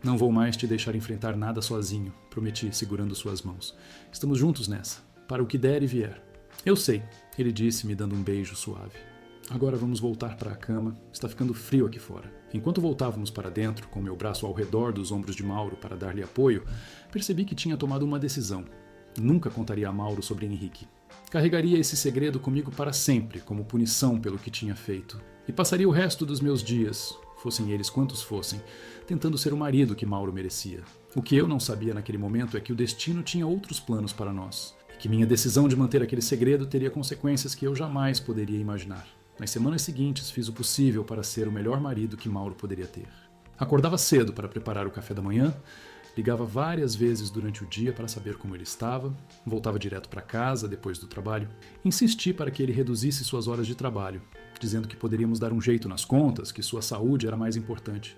Não vou mais te deixar enfrentar nada sozinho, prometi, segurando suas mãos. Estamos juntos nessa, para o que der e vier. Eu sei, ele disse, me dando um beijo suave. Agora vamos voltar para a cama, está ficando frio aqui fora. Enquanto voltávamos para dentro, com meu braço ao redor dos ombros de Mauro para dar-lhe apoio, percebi que tinha tomado uma decisão. Nunca contaria a Mauro sobre Henrique. Carregaria esse segredo comigo para sempre, como punição pelo que tinha feito. E passaria o resto dos meus dias, fossem eles quantos fossem, tentando ser o marido que Mauro merecia. O que eu não sabia naquele momento é que o destino tinha outros planos para nós, e que minha decisão de manter aquele segredo teria consequências que eu jamais poderia imaginar. Nas semanas seguintes fiz o possível para ser o melhor marido que Mauro poderia ter. Acordava cedo para preparar o café da manhã, ligava várias vezes durante o dia para saber como ele estava, voltava direto para casa depois do trabalho. Insisti para que ele reduzisse suas horas de trabalho, dizendo que poderíamos dar um jeito nas contas, que sua saúde era mais importante.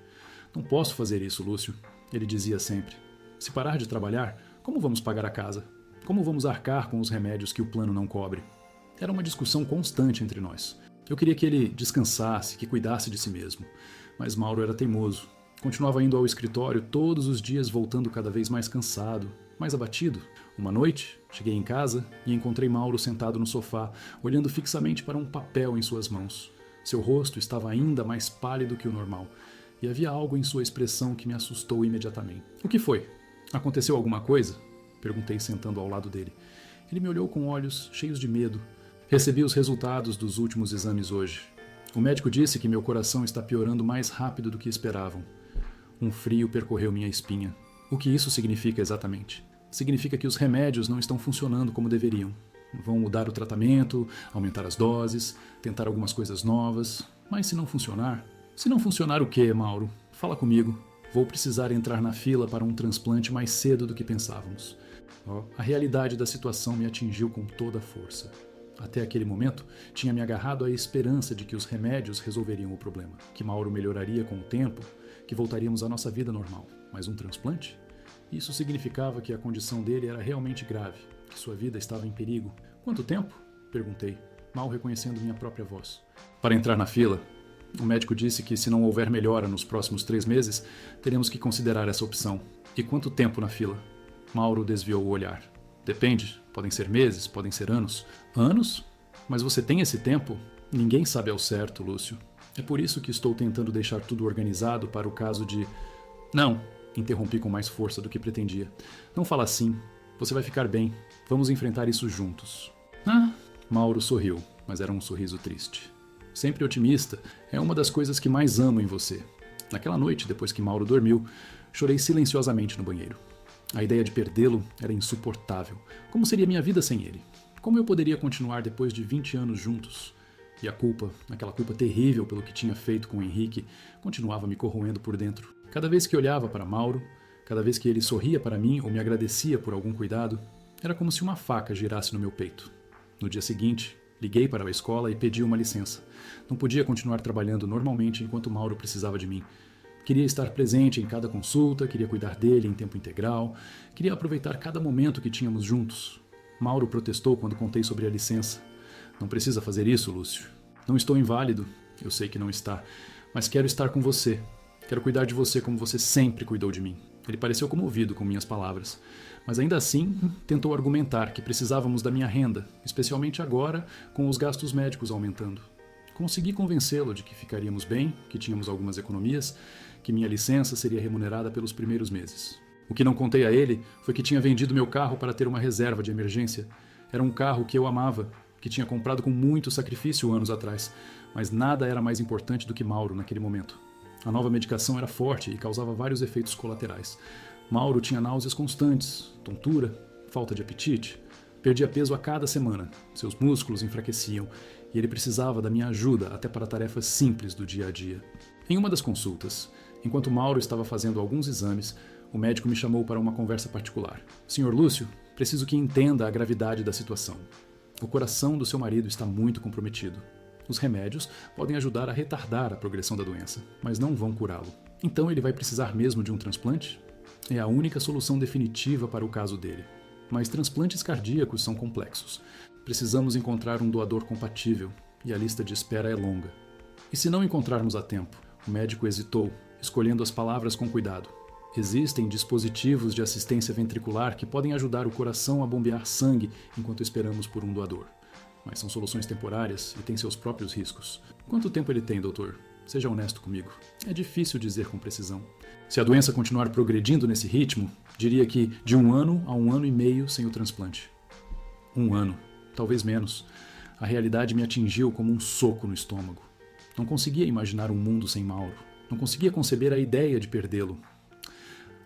Não posso fazer isso, Lúcio, ele dizia sempre. Se parar de trabalhar, como vamos pagar a casa? Como vamos arcar com os remédios que o plano não cobre? Era uma discussão constante entre nós. Eu queria que ele descansasse, que cuidasse de si mesmo. Mas Mauro era teimoso. Continuava indo ao escritório todos os dias, voltando cada vez mais cansado, mais abatido. Uma noite, cheguei em casa e encontrei Mauro sentado no sofá, olhando fixamente para um papel em suas mãos. Seu rosto estava ainda mais pálido que o normal, e havia algo em sua expressão que me assustou imediatamente. O que foi? Aconteceu alguma coisa? Perguntei sentando ao lado dele. Ele me olhou com olhos cheios de medo. Recebi os resultados dos últimos exames hoje. O médico disse que meu coração está piorando mais rápido do que esperavam. Um frio percorreu minha espinha. O que isso significa exatamente? Significa que os remédios não estão funcionando como deveriam. Vão mudar o tratamento, aumentar as doses, tentar algumas coisas novas. Mas se não funcionar... Se não funcionar o quê, Mauro? Fala comigo. Vou precisar entrar na fila para um transplante mais cedo do que pensávamos. A realidade da situação me atingiu com toda a força. Até aquele momento, tinha me agarrado à esperança de que os remédios resolveriam o problema, que Mauro melhoraria com o tempo, que voltaríamos à nossa vida normal. Mas um transplante? Isso significava que a condição dele era realmente grave, que sua vida estava em perigo. Quanto tempo? Perguntei, mal reconhecendo minha própria voz. Para entrar na fila, o médico disse que se não houver melhora nos próximos 3 meses, teremos que considerar essa opção. E quanto tempo na fila? Mauro desviou o olhar. Depende, podem ser meses, podem ser anos. Anos? Mas você tem esse tempo? Ninguém sabe ao certo, Lúcio. É por isso que estou tentando deixar tudo organizado para o caso de... Não, interrompi com mais força do que pretendia. Não fala assim. Você vai ficar bem. Vamos enfrentar isso juntos. Mauro sorriu, mas era um sorriso triste. Sempre otimista, é uma das coisas que mais amo em você. Naquela noite, depois que Mauro dormiu, chorei silenciosamente no banheiro. A ideia de perdê-lo era insuportável. Como seria minha vida sem ele? Como eu poderia continuar depois de 20 anos juntos? E a culpa, aquela culpa terrível pelo que tinha feito com o Henrique, continuava me corroendo por dentro. Cada vez que olhava para Mauro, cada vez que ele sorria para mim ou me agradecia por algum cuidado, era como se uma faca girasse no meu peito. No dia seguinte, liguei para a escola e pedi uma licença. Não podia continuar trabalhando normalmente enquanto Mauro precisava de mim. Queria estar presente em cada consulta, queria cuidar dele em tempo integral, queria aproveitar cada momento que tínhamos juntos. Mauro protestou quando contei sobre a licença. Não precisa fazer isso, Lúcio. Não estou inválido, eu sei que não está, mas quero estar com você. Quero cuidar de você como você sempre cuidou de mim. Ele pareceu comovido com minhas palavras, mas ainda assim tentou argumentar que precisávamos da minha renda, especialmente agora com os gastos médicos aumentando. Consegui convencê-lo de que ficaríamos bem, que tínhamos algumas economias, que minha licença seria remunerada pelos primeiros meses. O que não contei a ele foi que tinha vendido meu carro para ter uma reserva de emergência. Era um carro que eu amava, que tinha comprado com muito sacrifício anos atrás, mas nada era mais importante do que Mauro naquele momento. A nova medicação era forte e causava vários efeitos colaterais. Mauro tinha náuseas constantes, tontura, falta de apetite. Perdia peso a cada semana, seus músculos enfraqueciam e ele precisava da minha ajuda até para tarefas simples do dia a dia. Em uma das consultas, enquanto Mauro estava fazendo alguns exames, o médico me chamou para uma conversa particular. Senhor Lúcio, preciso que entenda a gravidade da situação. O coração do seu marido está muito comprometido. Os remédios podem ajudar a retardar a progressão da doença, mas não vão curá-lo. Então ele vai precisar mesmo de um transplante? É a única solução definitiva para o caso dele. Mas transplantes cardíacos são complexos. Precisamos encontrar um doador compatível, e a lista de espera é longa. E se não encontrarmos a tempo? O médico hesitou, escolhendo as palavras com cuidado. Existem dispositivos de assistência ventricular que podem ajudar o coração a bombear sangue enquanto esperamos por um doador. Mas são soluções temporárias e têm seus próprios riscos. Quanto tempo ele tem, doutor? Seja honesto comigo. É difícil dizer com precisão. Se a doença continuar progredindo nesse ritmo, diria que de 1 ano a 1 ano e meio sem o transplante. 1 ano, talvez menos. A realidade me atingiu como um soco no estômago. Não conseguia imaginar um mundo sem Mauro. Não conseguia conceber a ideia de perdê-lo.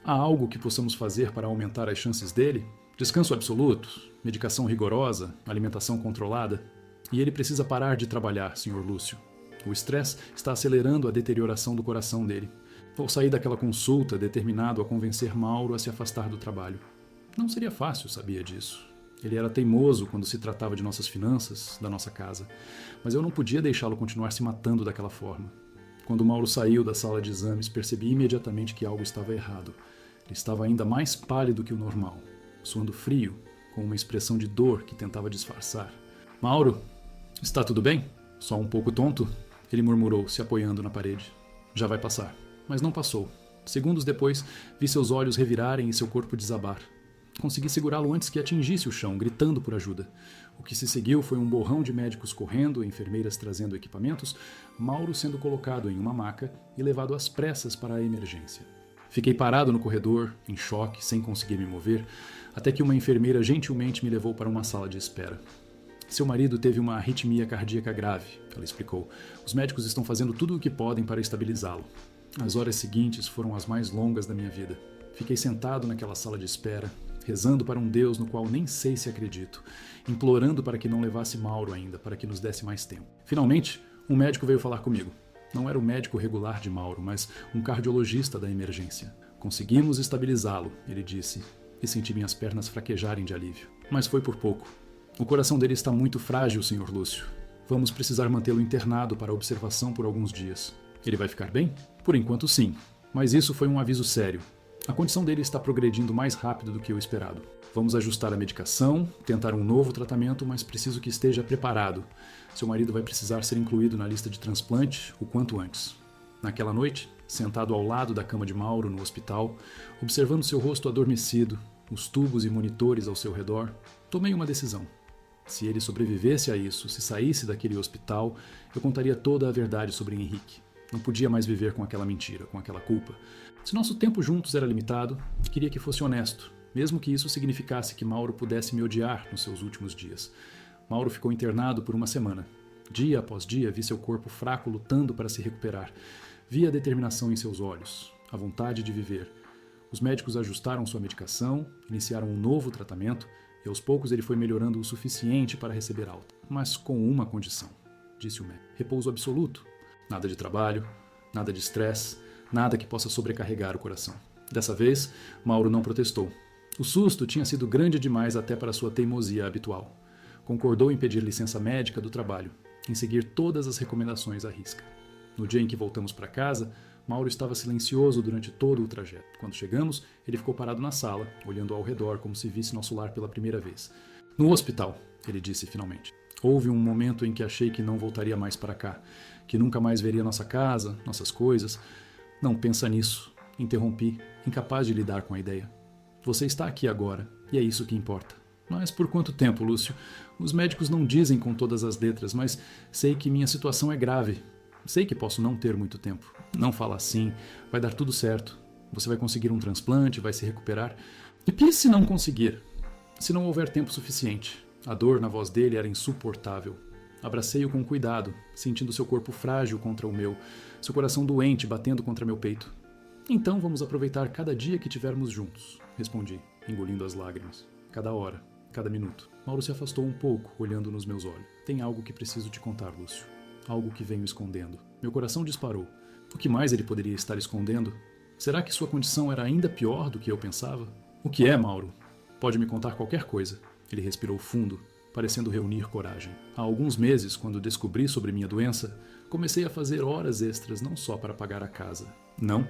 Há algo que possamos fazer para aumentar as chances dele? Descanso absoluto, medicação rigorosa, alimentação controlada. E ele precisa parar de trabalhar, Sr. Lúcio. O estresse está acelerando a deterioração do coração dele. Vou sair daquela consulta determinado a convencer Mauro a se afastar do trabalho. Não seria fácil, sabia disso. Ele era teimoso quando se tratava de nossas finanças, da nossa casa. Mas eu não podia deixá-lo continuar se matando daquela forma. Quando Mauro saiu da sala de exames, percebi imediatamente que algo estava errado. Ele estava ainda mais pálido que o normal, suando frio, com uma expressão de dor que tentava disfarçar. Mauro, está tudo bem? Só um pouco tonto? Ele murmurou, se apoiando na parede. Já vai passar. Mas não passou. Segundos depois, vi seus olhos revirarem e seu corpo desabar. Consegui segurá-lo antes que atingisse o chão, gritando por ajuda. O que se seguiu foi um borrão de médicos correndo, enfermeiras trazendo equipamentos, Mauro sendo colocado em uma maca e levado às pressas para a emergência. Fiquei parado no corredor, em choque, sem conseguir me mover, até que uma enfermeira gentilmente me levou para uma sala de espera. Seu marido teve uma arritmia cardíaca grave, ela explicou. Os médicos estão fazendo tudo o que podem para estabilizá-lo. As horas seguintes foram as mais longas da minha vida. Fiquei sentado naquela sala de espera, rezando para um Deus no qual nem sei se acredito, implorando para que não levasse Mauro ainda, para que nos desse mais tempo. Finalmente, um médico veio falar comigo. Não era o médico regular de Mauro, mas um cardiologista da emergência. Conseguimos estabilizá-lo, ele disse, e senti minhas pernas fraquejarem de alívio. Mas foi por pouco. O coração dele está muito frágil, Sr. Lúcio. Vamos precisar mantê-lo internado para observação por alguns dias. Ele vai ficar bem? Por enquanto, sim. Mas isso foi um aviso sério. A condição dele está progredindo mais rápido do que o esperado. Vamos ajustar a medicação, tentar um novo tratamento, mas preciso que esteja preparado. Seu marido vai precisar ser incluído na lista de transplante o quanto antes. Naquela noite, sentado ao lado da cama de Mauro no hospital, observando seu rosto adormecido, os tubos e monitores ao seu redor, tomei uma decisão. Se ele sobrevivesse a isso, se saísse daquele hospital, eu contaria toda a verdade sobre Henrique. Não podia mais viver com aquela mentira, com aquela culpa. Se nosso tempo juntos era limitado, queria que fosse honesto, mesmo que isso significasse que Mauro pudesse me odiar nos seus últimos dias. Mauro ficou internado por uma semana. Dia após dia, vi seu corpo fraco lutando para se recuperar. Vi a determinação em seus olhos, a vontade de viver. Os médicos ajustaram sua medicação, iniciaram um novo tratamento, e aos poucos ele foi melhorando o suficiente para receber alta. Mas com uma condição, disse o médico. Repouso absoluto. Nada de trabalho, nada de estresse, nada que possa sobrecarregar o coração. Dessa vez, Mauro não protestou. O susto tinha sido grande demais até para sua teimosia habitual. Concordou em pedir licença médica do trabalho, em seguir todas as recomendações à risca. No dia em que voltamos para casa, Mauro estava silencioso durante todo o trajeto. Quando chegamos, ele ficou parado na sala, olhando ao redor como se visse nosso lar pela primeira vez. No hospital, ele disse finalmente. Houve um momento em que achei que não voltaria mais para cá, que nunca mais veria nossa casa, nossas coisas. Não pensa nisso. Interrompi, incapaz de lidar com a ideia. Você está aqui agora, e é isso que importa. Mas por quanto tempo, Lúcio? Os médicos não dizem com todas as letras, mas sei que minha situação é grave. Sei que posso não ter muito tempo. Não fala assim, vai dar tudo certo. Você vai conseguir um transplante, vai se recuperar. E se não conseguir? Se não houver tempo suficiente. A dor na voz dele era insuportável. Abracei-o com cuidado, sentindo seu corpo frágil contra o meu, seu coração doente batendo contra meu peito. Então vamos aproveitar cada dia que tivermos juntos, respondi, engolindo as lágrimas. Cada hora, cada minuto. Mauro se afastou um pouco, olhando nos meus olhos. Tem algo que preciso te contar, Lúcio. Algo que venho escondendo. Meu coração disparou. O que mais ele poderia estar escondendo? Será que sua condição era ainda pior do que eu pensava? O que é, Mauro? Pode me contar qualquer coisa. Ele respirou fundo, parecendo reunir coragem. Há alguns meses, quando descobri sobre minha doença, comecei a fazer horas extras não só para pagar a casa. Não.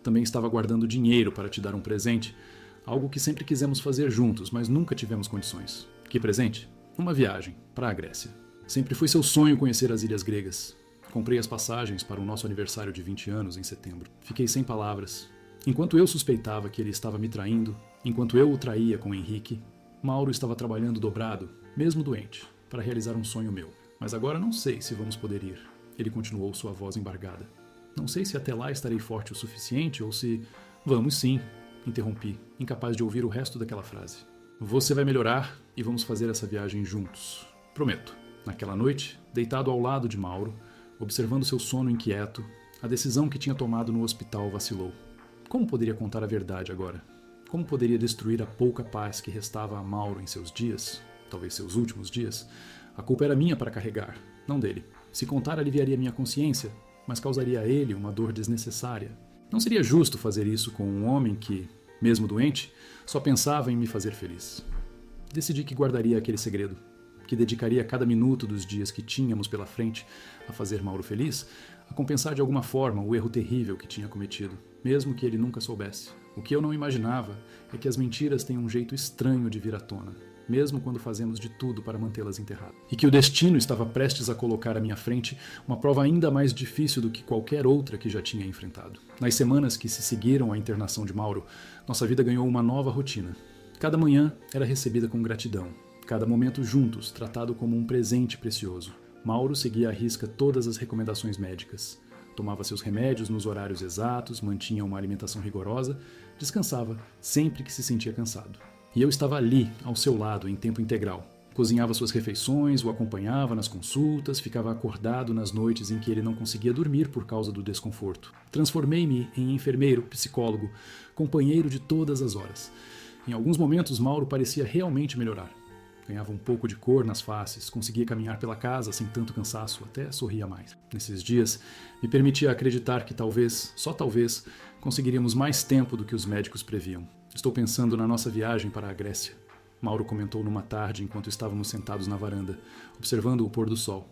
Também estava guardando dinheiro para te dar um presente, algo que sempre quisemos fazer juntos, mas nunca tivemos condições. Que presente? Uma viagem, para a Grécia. Sempre foi seu sonho conhecer as ilhas gregas. Comprei as passagens para o nosso aniversário de 20 anos em setembro. Fiquei sem palavras. Enquanto eu suspeitava que ele estava me traindo, enquanto eu o traía com Henrique, Mauro estava trabalhando dobrado, mesmo doente, para realizar um sonho meu. Mas agora não sei se vamos poder ir. Ele continuou, sua voz embargada. Não sei se até lá estarei forte o suficiente ou se... Vamos sim, interrompi, incapaz de ouvir o resto daquela frase. Você vai melhorar e vamos fazer essa viagem juntos. Prometo. Naquela noite, deitado ao lado de Mauro, observando seu sono inquieto, a decisão que tinha tomado no hospital vacilou. Como poderia contar a verdade agora? Como poderia destruir a pouca paz que restava a Mauro em seus dias, talvez seus últimos dias? A culpa era minha para carregar, não dele. Se contar aliviaria minha consciência, mas causaria a ele uma dor desnecessária. Não seria justo fazer isso com um homem que, mesmo doente, só pensava em me fazer feliz. Decidi que guardaria aquele segredo, que dedicaria cada minuto dos dias que tínhamos pela frente a fazer Mauro feliz, a compensar de alguma forma o erro terrível que tinha cometido, mesmo que ele nunca soubesse. O que eu não imaginava é que as mentiras têm um jeito estranho de vir à tona, mesmo quando fazemos de tudo para mantê-las enterradas. E que o destino estava prestes a colocar à minha frente uma prova ainda mais difícil do que qualquer outra que já tinha enfrentado. Nas semanas que se seguiram à internação de Mauro, nossa vida ganhou uma nova rotina. Cada manhã era recebida com gratidão, cada momento juntos tratado como um presente precioso. Mauro seguia à risca todas as recomendações médicas. Tomava seus remédios nos horários exatos, mantinha uma alimentação rigorosa, descansava sempre que se sentia cansado. E eu estava ali, ao seu lado, em tempo integral. Cozinhava suas refeições, o acompanhava nas consultas, ficava acordado nas noites em que ele não conseguia dormir por causa do desconforto. Transformei-me em enfermeiro, psicólogo, companheiro de todas as horas. Em alguns momentos, Mauro parecia realmente melhorar. Ganhava um pouco de cor nas faces, conseguia caminhar pela casa sem tanto cansaço, até sorria mais. Nesses dias, me permitia acreditar que talvez, só talvez, conseguiríamos mais tempo do que os médicos previam. Estou pensando na nossa viagem para a Grécia. Mauro comentou numa tarde enquanto estávamos sentados na varanda, observando o pôr do sol.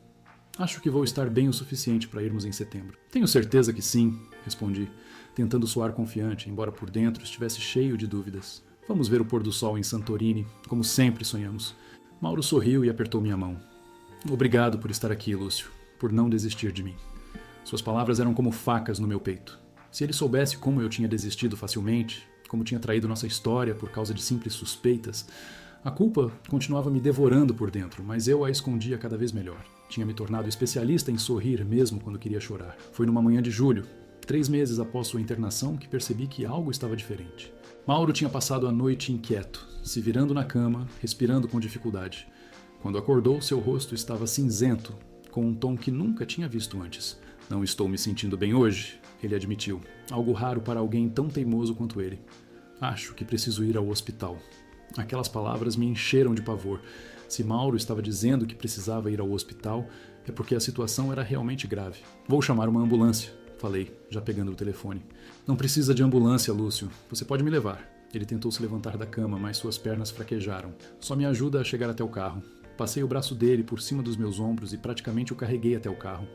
Acho que vou estar bem o suficiente para irmos em setembro. Tenho certeza que sim, respondi, tentando soar confiante, embora por dentro estivesse cheio de dúvidas. Vamos ver o pôr do sol em Santorini, como sempre sonhamos. Mauro sorriu e apertou minha mão. Obrigado por estar aqui, Lúcio, por não desistir de mim. Suas palavras eram como facas no meu peito. Se ele soubesse como eu tinha desistido facilmente, como tinha traído nossa história por causa de simples suspeitas, a culpa continuava me devorando por dentro, mas eu a escondia cada vez melhor. Tinha me tornado especialista em sorrir mesmo quando queria chorar. Foi numa manhã de julho, 3 meses após sua internação, que percebi que algo estava diferente. Mauro tinha passado a noite inquieto, se virando na cama, respirando com dificuldade. Quando acordou, seu rosto estava cinzento, com um tom que nunca tinha visto antes. Não estou me sentindo bem hoje, ele admitiu. Algo raro para alguém tão teimoso quanto ele. Acho que preciso ir ao hospital. Aquelas palavras me encheram de pavor. Se Mauro estava dizendo que precisava ir ao hospital, é porque a situação era realmente grave. Vou chamar uma ambulância, falei, já pegando o telefone. Não precisa de ambulância, Lúcio. Você pode me levar. Ele tentou se levantar da cama, mas suas pernas fraquejaram. Só me ajuda a chegar até o carro. Passei o braço dele por cima dos meus ombros e praticamente o carreguei até o carro.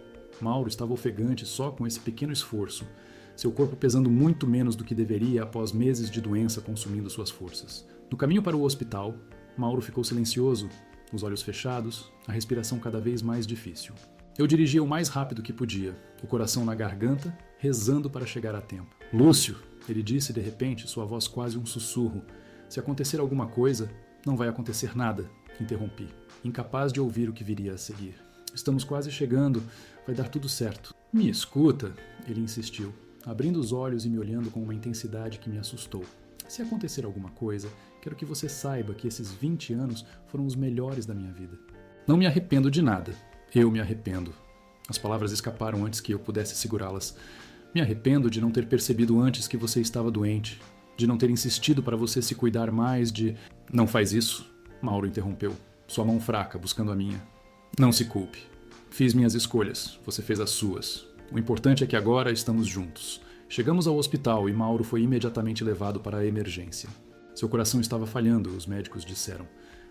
Mauro estava ofegante só com esse pequeno esforço, seu corpo pesando muito menos do que deveria após meses de doença consumindo suas forças. No caminho para o hospital, Mauro ficou silencioso, os olhos fechados, a respiração cada vez mais difícil. Eu dirigia o mais rápido que podia, o coração na garganta, rezando para chegar a tempo. Lúcio, ele disse de repente, sua voz quase um sussurro. Se acontecer alguma coisa, não vai acontecer nada, interrompi, incapaz de ouvir o que viria a seguir. Estamos quase chegando, vai dar tudo certo. Me escuta, ele insistiu, abrindo os olhos e me olhando com uma intensidade que me assustou. Se acontecer alguma coisa, quero que você saiba que esses 20 anos foram os melhores da minha vida. Não me arrependo de nada. Eu me arrependo. As palavras escaparam antes que eu pudesse segurá-las. Me arrependo de não ter percebido antes que você estava doente, de não ter insistido para você se cuidar mais, de... Não faz isso, Mauro interrompeu, sua mão fraca buscando a minha. Não se culpe. Fiz minhas escolhas, você fez as suas. O importante é que agora estamos juntos. Chegamos ao hospital e Mauro foi imediatamente levado para a emergência. Seu coração estava falhando, os médicos disseram.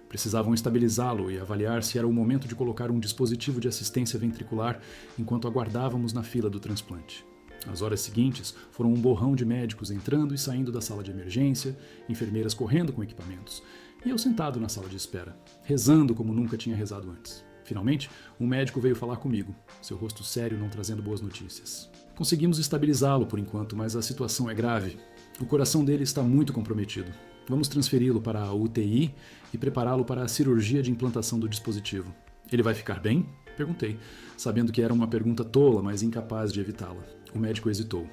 Precisavam estabilizá-lo e avaliar se era o momento de colocar um dispositivo de assistência ventricular enquanto aguardávamos na fila do transplante. As horas seguintes foram um borrão de médicos entrando e saindo da sala de emergência, enfermeiras correndo com equipamentos, e eu sentado na sala de espera, rezando como nunca tinha rezado antes. Finalmente, um médico veio falar comigo, seu rosto sério não trazendo boas notícias. Conseguimos estabilizá-lo por enquanto, mas a situação é grave. O coração dele está muito comprometido. Vamos transferi-lo para a UTI e prepará-lo para a cirurgia de implantação do dispositivo. Ele vai ficar bem? Perguntei, sabendo que era uma pergunta tola, mas incapaz de evitá-la. O médico hesitou.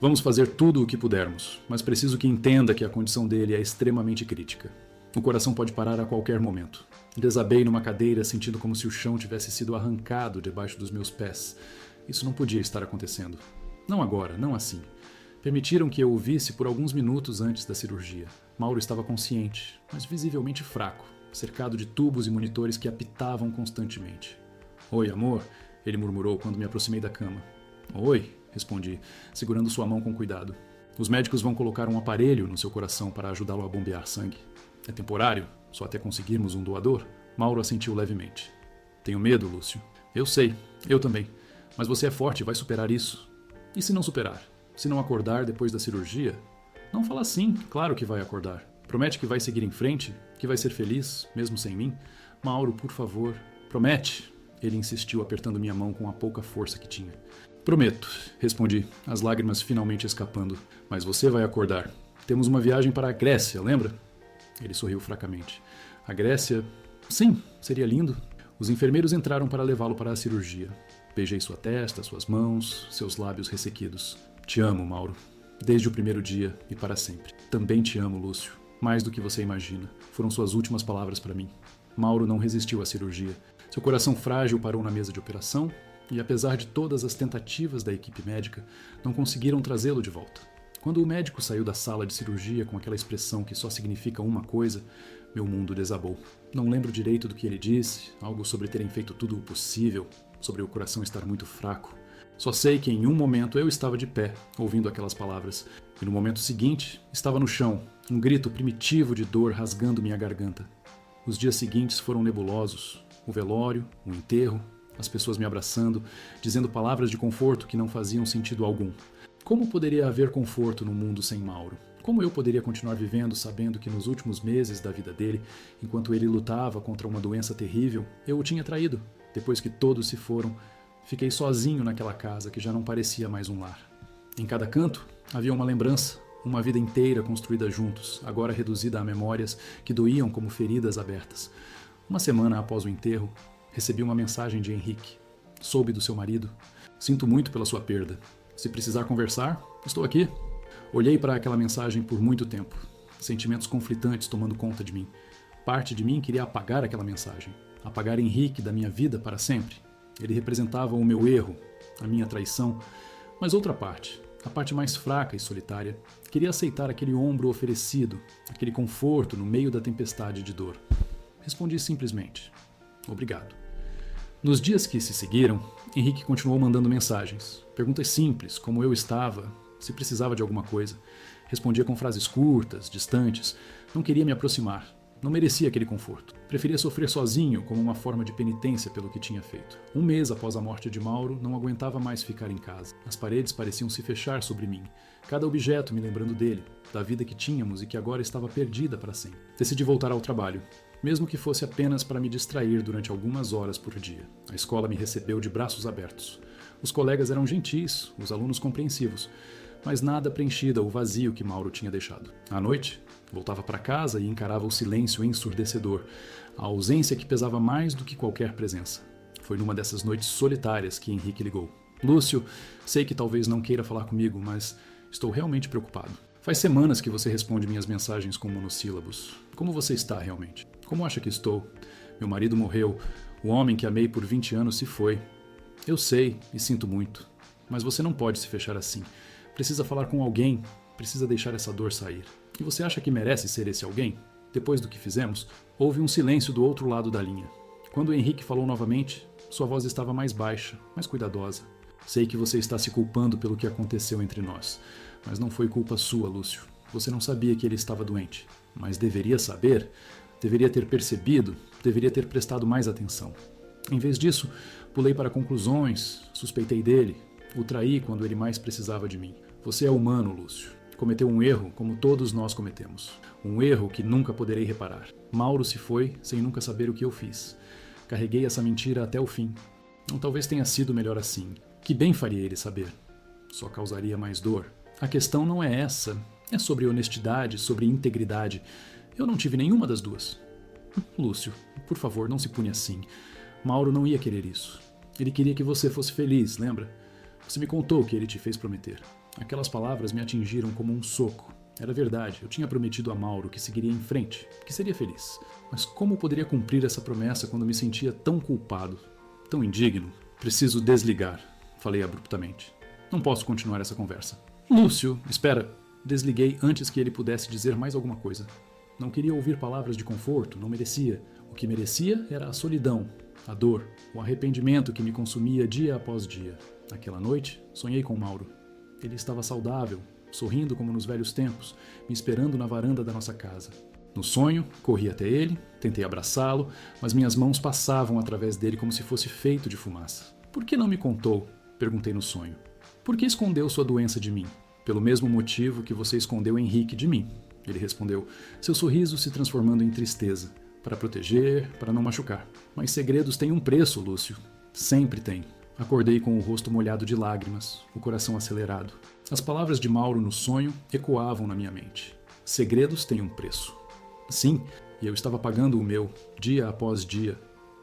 Vamos fazer tudo o que pudermos, mas preciso que entenda que a condição dele é extremamente crítica. O coração pode parar a qualquer momento. Desabei numa cadeira, sentindo como se o chão tivesse sido arrancado debaixo dos meus pés. Isso não podia estar acontecendo. Não agora, não assim. Permitiram que eu o visse por alguns minutos antes da cirurgia. Mauro estava consciente, mas visivelmente fraco, cercado de tubos e monitores que apitavam constantemente. Oi, amor, ele murmurou quando me aproximei da cama. Oi, respondi, segurando sua mão com cuidado. Os médicos vão colocar um aparelho no seu coração para ajudá-lo a bombear sangue. É temporário, só até conseguirmos um doador? Mauro assentiu levemente. Tenho medo, Lúcio. Eu sei, eu também. Mas você é forte e vai superar isso. E se não superar? Se não acordar depois da cirurgia? Não fala assim, claro que vai acordar. Promete que vai seguir em frente, que vai ser feliz, mesmo sem mim? Mauro, por favor, promete. Ele insistiu, apertando minha mão com a pouca força que tinha. Prometo, respondi, as lágrimas finalmente escapando. Mas você vai acordar. Temos uma viagem para a Grécia, lembra? Ele sorriu fracamente. A Grécia? Sim, seria lindo. Os enfermeiros entraram para levá-lo para a cirurgia. Beijei sua testa, suas mãos, seus lábios ressequidos. Te amo, Mauro. Desde o primeiro dia e para sempre. Também te amo, Lúcio. Mais do que você imagina. Foram suas últimas palavras para mim. Mauro não resistiu à cirurgia. Seu coração frágil parou na mesa de operação e, apesar de todas as tentativas da equipe médica, não conseguiram trazê-lo de volta. Quando o médico saiu da sala de cirurgia com aquela expressão que só significa uma coisa, meu mundo desabou. Não lembro direito do que ele disse, algo sobre terem feito tudo o possível, sobre o coração estar muito fraco. Só sei que em um momento eu estava de pé, ouvindo aquelas palavras, e no momento seguinte estava no chão, um grito primitivo de dor rasgando minha garganta. Os dias seguintes foram nebulosos, o velório, o enterro, as pessoas me abraçando, dizendo palavras de conforto que não faziam sentido algum. Como poderia haver conforto no mundo sem Mauro? Como eu poderia continuar vivendo sabendo que nos últimos meses da vida dele, enquanto ele lutava contra uma doença terrível, eu o tinha traído? Depois que todos se foram, fiquei sozinho naquela casa que já não parecia mais um lar. Em cada canto havia uma lembrança, uma vida inteira construída juntos, agora reduzida a memórias que doíam como feridas abertas. Uma semana após o enterro, recebi uma mensagem de Henrique. Soube do seu marido. Sinto muito pela sua perda. Se precisar conversar, estou aqui. Olhei para aquela mensagem por muito tempo. Sentimentos conflitantes tomando conta de mim. Parte de mim queria apagar aquela mensagem. Apagar Henrique da minha vida para sempre. Ele representava o meu erro, a minha traição. Mas outra parte, a parte mais fraca e solitária, queria aceitar aquele ombro oferecido, aquele conforto no meio da tempestade de dor. Respondi simplesmente: obrigado. Nos dias que se seguiram, Henrique continuou mandando mensagens. Perguntas simples, como eu estava, se precisava de alguma coisa. Respondia com frases curtas, distantes. Não queria me aproximar. Não merecia aquele conforto. Preferia sofrer sozinho como uma forma de penitência pelo que tinha feito. Um mês após a morte de Mauro, não aguentava mais ficar em casa. As paredes pareciam se fechar sobre mim. Cada objeto me lembrando dele, da vida que tínhamos e que agora estava perdida para sempre. Decidi voltar ao trabalho, mesmo que fosse apenas para me distrair durante algumas horas por dia. A escola me recebeu de braços abertos. Os colegas eram gentis, os alunos compreensivos. mas nada preenchida o vazio que Mauro tinha deixado. À noite, voltava para casa e encarava o silêncio ensurdecedor, a ausência que pesava mais do que qualquer presença. Foi numa dessas noites solitárias que Henrique ligou. Lúcio, sei que talvez não queira falar comigo, mas estou realmente preocupado. Faz semanas que você responde minhas mensagens com monossílabos. Como você está realmente? Como acha que estou? Meu marido morreu. O homem que amei por 20 anos se foi. Eu sei e sinto muito. Mas você não pode se fechar assim. Precisa falar com alguém. Precisa deixar essa dor sair. E você acha que merece ser esse alguém? Depois do que fizemos, houve um silêncio do outro lado da linha. Quando Henrique falou novamente, sua voz estava mais baixa, mais cuidadosa. Sei que você está se culpando pelo que aconteceu entre nós, mas não foi culpa sua, Lúcio. Você não sabia que ele estava doente, mas deveria saber, deveria ter percebido, deveria ter prestado mais atenção. Em vez disso, pulei para conclusões, suspeitei dele, o traí quando ele mais precisava de mim. Você é humano, Lúcio. Cometeu um erro como todos nós cometemos. Um erro que nunca poderei reparar. Mauro se foi sem nunca saber o que eu fiz. Carreguei essa mentira até o fim. Não, talvez tenha sido melhor assim. Que bem faria ele saber. Só causaria mais dor. A questão não é essa. É sobre honestidade, sobre integridade. Eu não tive nenhuma das duas. Lúcio, por favor, não se pune assim. Mauro não ia querer isso. Ele queria que você fosse feliz, lembra? Você me contou o que ele te fez prometer. Aquelas palavras me atingiram como um soco. Era verdade, eu tinha prometido a Mauro que seguiria em frente, que seria feliz. Mas como poderia cumprir essa promessa quando me sentia tão culpado, tão indigno? Preciso desligar, falei abruptamente. Não posso continuar essa conversa. Lúcio, espera. Desliguei antes que ele pudesse dizer mais alguma coisa. Não queria ouvir palavras de conforto, não merecia. O que merecia era a solidão, a dor, o arrependimento que me consumia dia após dia. Naquela noite, sonhei com Mauro. Ele estava saudável, sorrindo como nos velhos tempos, me esperando na varanda da nossa casa. No sonho, corri até ele, tentei abraçá-lo, mas minhas mãos passavam através dele como se fosse feito de fumaça. Por que não me contou? Perguntei no sonho. Por que escondeu sua doença de mim? Pelo mesmo motivo que você escondeu Henrique de mim. Ele respondeu, seu sorriso se transformando em tristeza. Para proteger, para não machucar. Mas segredos têm um preço, Lúcio. Sempre tem. Acordei com o rosto molhado de lágrimas, o coração acelerado. As palavras de Mauro no sonho ecoavam na minha mente. Segredos têm um preço. Sim, e eu estava pagando o meu, dia após dia.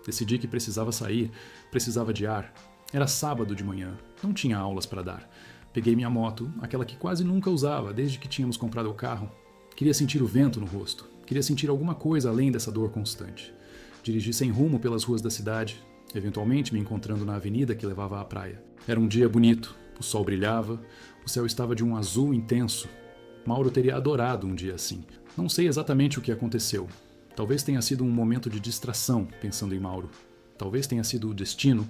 Decidi que precisava sair, precisava de ar. Era sábado de manhã, não tinha aulas para dar. Peguei minha moto, aquela que quase nunca usava desde que tínhamos comprado o carro. Queria sentir o vento no rosto, queria sentir alguma coisa além dessa dor constante. Dirigi sem rumo pelas ruas da cidade, eventualmente me encontrando na avenida que levava à praia. Era um dia bonito, o sol brilhava, o céu estava de um azul intenso. Mauro teria adorado um dia assim. Não sei exatamente o que aconteceu. Talvez tenha sido um momento de distração, pensando em Mauro. Talvez tenha sido o destino,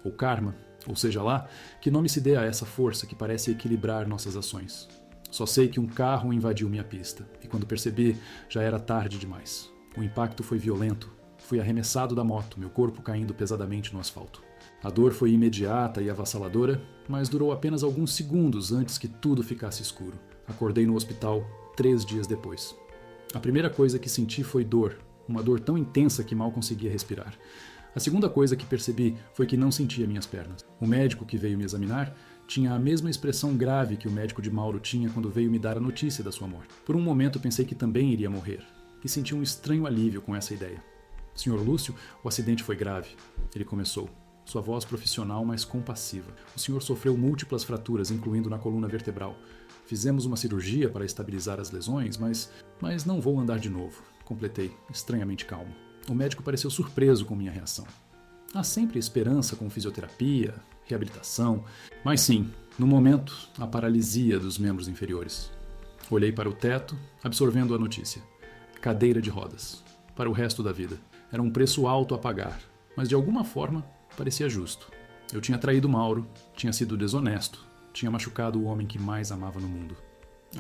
ou karma, ou seja lá, que nome se dê a essa força que parece equilibrar nossas ações. Só sei que um carro invadiu minha pista, e quando percebi, já era tarde demais. O impacto foi violento. Fui arremessado da moto, meu corpo caindo pesadamente no asfalto. A dor foi imediata e avassaladora, mas durou apenas alguns segundos antes que tudo ficasse escuro. Acordei no hospital 3 dias depois. A primeira coisa que senti foi dor, uma dor tão intensa que mal conseguia respirar. A segunda coisa que percebi foi que não sentia minhas pernas. O médico que veio me examinar tinha a mesma expressão grave que o médico de Mauro tinha quando veio me dar a notícia da sua morte. Por um momento pensei que também iria morrer, e senti um estranho alívio com essa ideia. Senhor Lúcio, o acidente foi grave. Ele começou, sua voz profissional mais compassiva. O senhor sofreu múltiplas fraturas, incluindo na coluna vertebral. Fizemos uma cirurgia para estabilizar as lesões, mas não vou andar de novo. Completei, estranhamente calmo. O médico pareceu surpreso com minha reação. Há sempre esperança com fisioterapia, reabilitação, mas sim, no momento, a paralisia dos membros inferiores. Olhei para o teto, absorvendo a notícia. Cadeira de rodas. Para o resto da vida. Era um preço alto a pagar, mas de alguma forma parecia justo. Eu tinha traído Mauro, tinha sido desonesto, tinha machucado o homem que mais amava no mundo.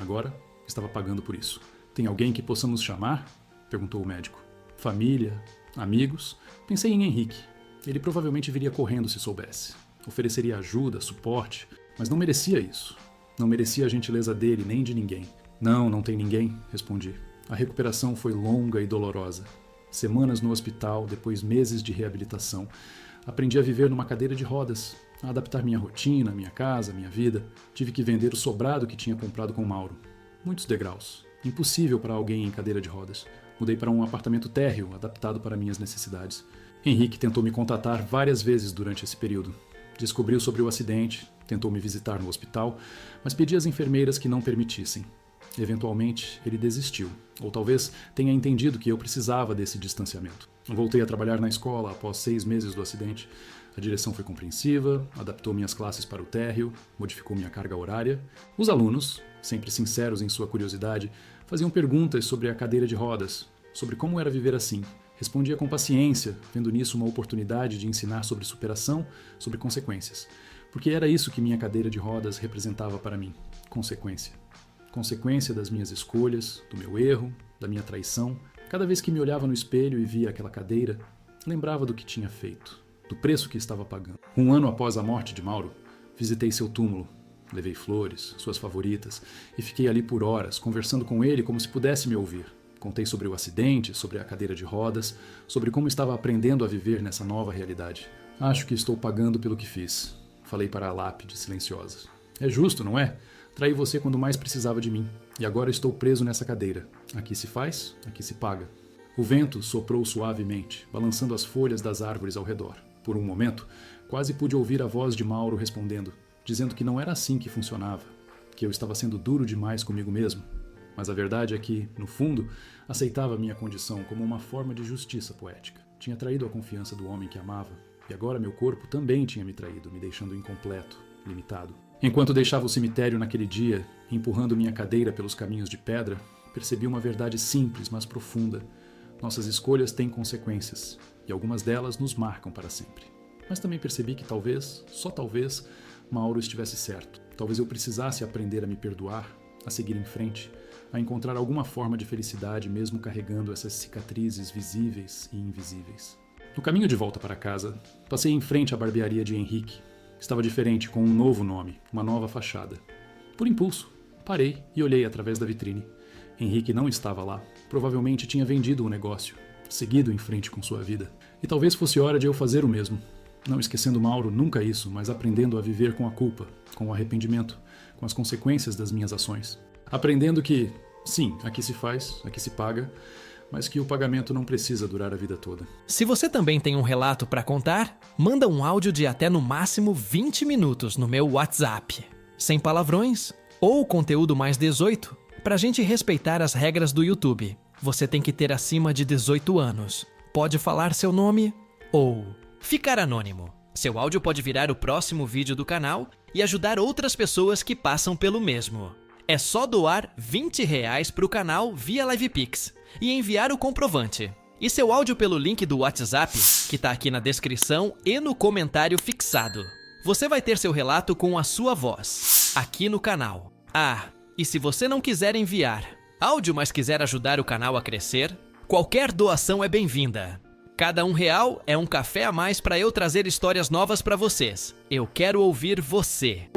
Agora, estava pagando por isso. Tem alguém que possamos chamar? Perguntou o médico. Família? Amigos? Pensei em Henrique. Ele provavelmente viria correndo se soubesse. Ofereceria ajuda, suporte, mas não merecia isso. Não merecia a gentileza dele nem de ninguém. Não tem ninguém, respondi. A recuperação foi longa e dolorosa. Semanas no hospital, depois meses de reabilitação. Aprendi a viver numa cadeira de rodas. a adaptar minha rotina, minha casa, minha vida. Tive que vender o sobrado que tinha comprado com Mauro. Muitos degraus. Impossível para alguém em cadeira de rodas. Mudei para um apartamento térreo, adaptado para minhas necessidades. Henrique tentou me contatar várias vezes durante esse período. Descobriu sobre o acidente, tentou me visitar no hospital, mas pedi às enfermeiras que não permitissem. Eventualmente, ele desistiu, ou talvez tenha entendido que eu precisava desse distanciamento. Voltei a trabalhar na escola após 6 meses do acidente. A direção foi compreensiva, adaptou minhas classes para o térreo, modificou minha carga horária. Os alunos, sempre sinceros em sua curiosidade, faziam perguntas sobre a cadeira de rodas, sobre como era viver assim. Respondia com paciência, vendo nisso uma oportunidade de ensinar sobre superação, sobre consequências. Porque era isso que minha cadeira de rodas representava para mim, consequência. Consequência das minhas escolhas, do meu erro, da minha traição. Cada vez que me olhava no espelho e via aquela cadeira, lembrava do que tinha feito, do preço que estava pagando. 1 ano após a morte de Mauro, visitei seu túmulo, levei flores, suas favoritas, e fiquei ali por horas, conversando com ele como se pudesse me ouvir. Contei sobre o acidente, sobre a cadeira de rodas, sobre como estava aprendendo a viver nessa nova realidade. Acho que estou pagando pelo que fiz, falei para a lápide silenciosa. É justo, não é? Traí você quando mais precisava de mim, e agora estou preso nessa cadeira. Aqui se faz, aqui se paga. O vento soprou suavemente, balançando as folhas das árvores ao redor. Por um momento, quase pude ouvir a voz de Mauro respondendo, dizendo que não era assim que funcionava, que eu estava sendo duro demais comigo mesmo. Mas a verdade é que, no fundo, aceitava minha condição como uma forma de justiça poética. Tinha traído a confiança do homem que amava, e agora meu corpo também tinha me traído, me deixando incompleto, limitado. Enquanto deixava o cemitério naquele dia, empurrando minha cadeira pelos caminhos de pedra, percebi uma verdade simples, mas profunda. Nossas escolhas têm consequências, e algumas delas nos marcam para sempre. Mas também percebi que talvez, só talvez, Mauro estivesse certo. Talvez eu precisasse aprender a me perdoar, a seguir em frente, a encontrar alguma forma de felicidade mesmo carregando essas cicatrizes visíveis e invisíveis. No caminho de volta para casa, passei em frente à barbearia de Henrique. Estava diferente, com um novo nome, uma nova fachada. Por impulso, parei e olhei através da vitrine. Henrique não estava lá. Provavelmente tinha vendido o negócio, seguido em frente com sua vida. E talvez fosse hora de eu fazer o mesmo. Não esquecendo Mauro, nunca isso, mas aprendendo a viver com a culpa, com o arrependimento, com as consequências das minhas ações. Aprendendo que, sim, aqui se faz, aqui se paga, mas que o pagamento não precisa durar a vida toda. Se você também tem um relato para contar, manda um áudio de até no máximo 20 minutos no meu WhatsApp. Sem palavrões ou conteúdo mais 18, pra gente respeitar as regras do YouTube. Você tem que ter acima de 18 anos. Pode falar seu nome ou ficar anônimo. Seu áudio pode virar o próximo vídeo do canal e ajudar outras pessoas que passam pelo mesmo. É só doar R$20 pro canal via LivePix e enviar o comprovante. E seu áudio pelo link do WhatsApp, que tá aqui na descrição e no comentário fixado. Você vai ter seu relato com a sua voz, aqui no canal. Ah, e se você não quiser enviar áudio, mas quiser ajudar o canal a crescer, qualquer doação é bem-vinda. Cada R$1 é um café a mais para eu trazer histórias novas para vocês. Eu quero ouvir você.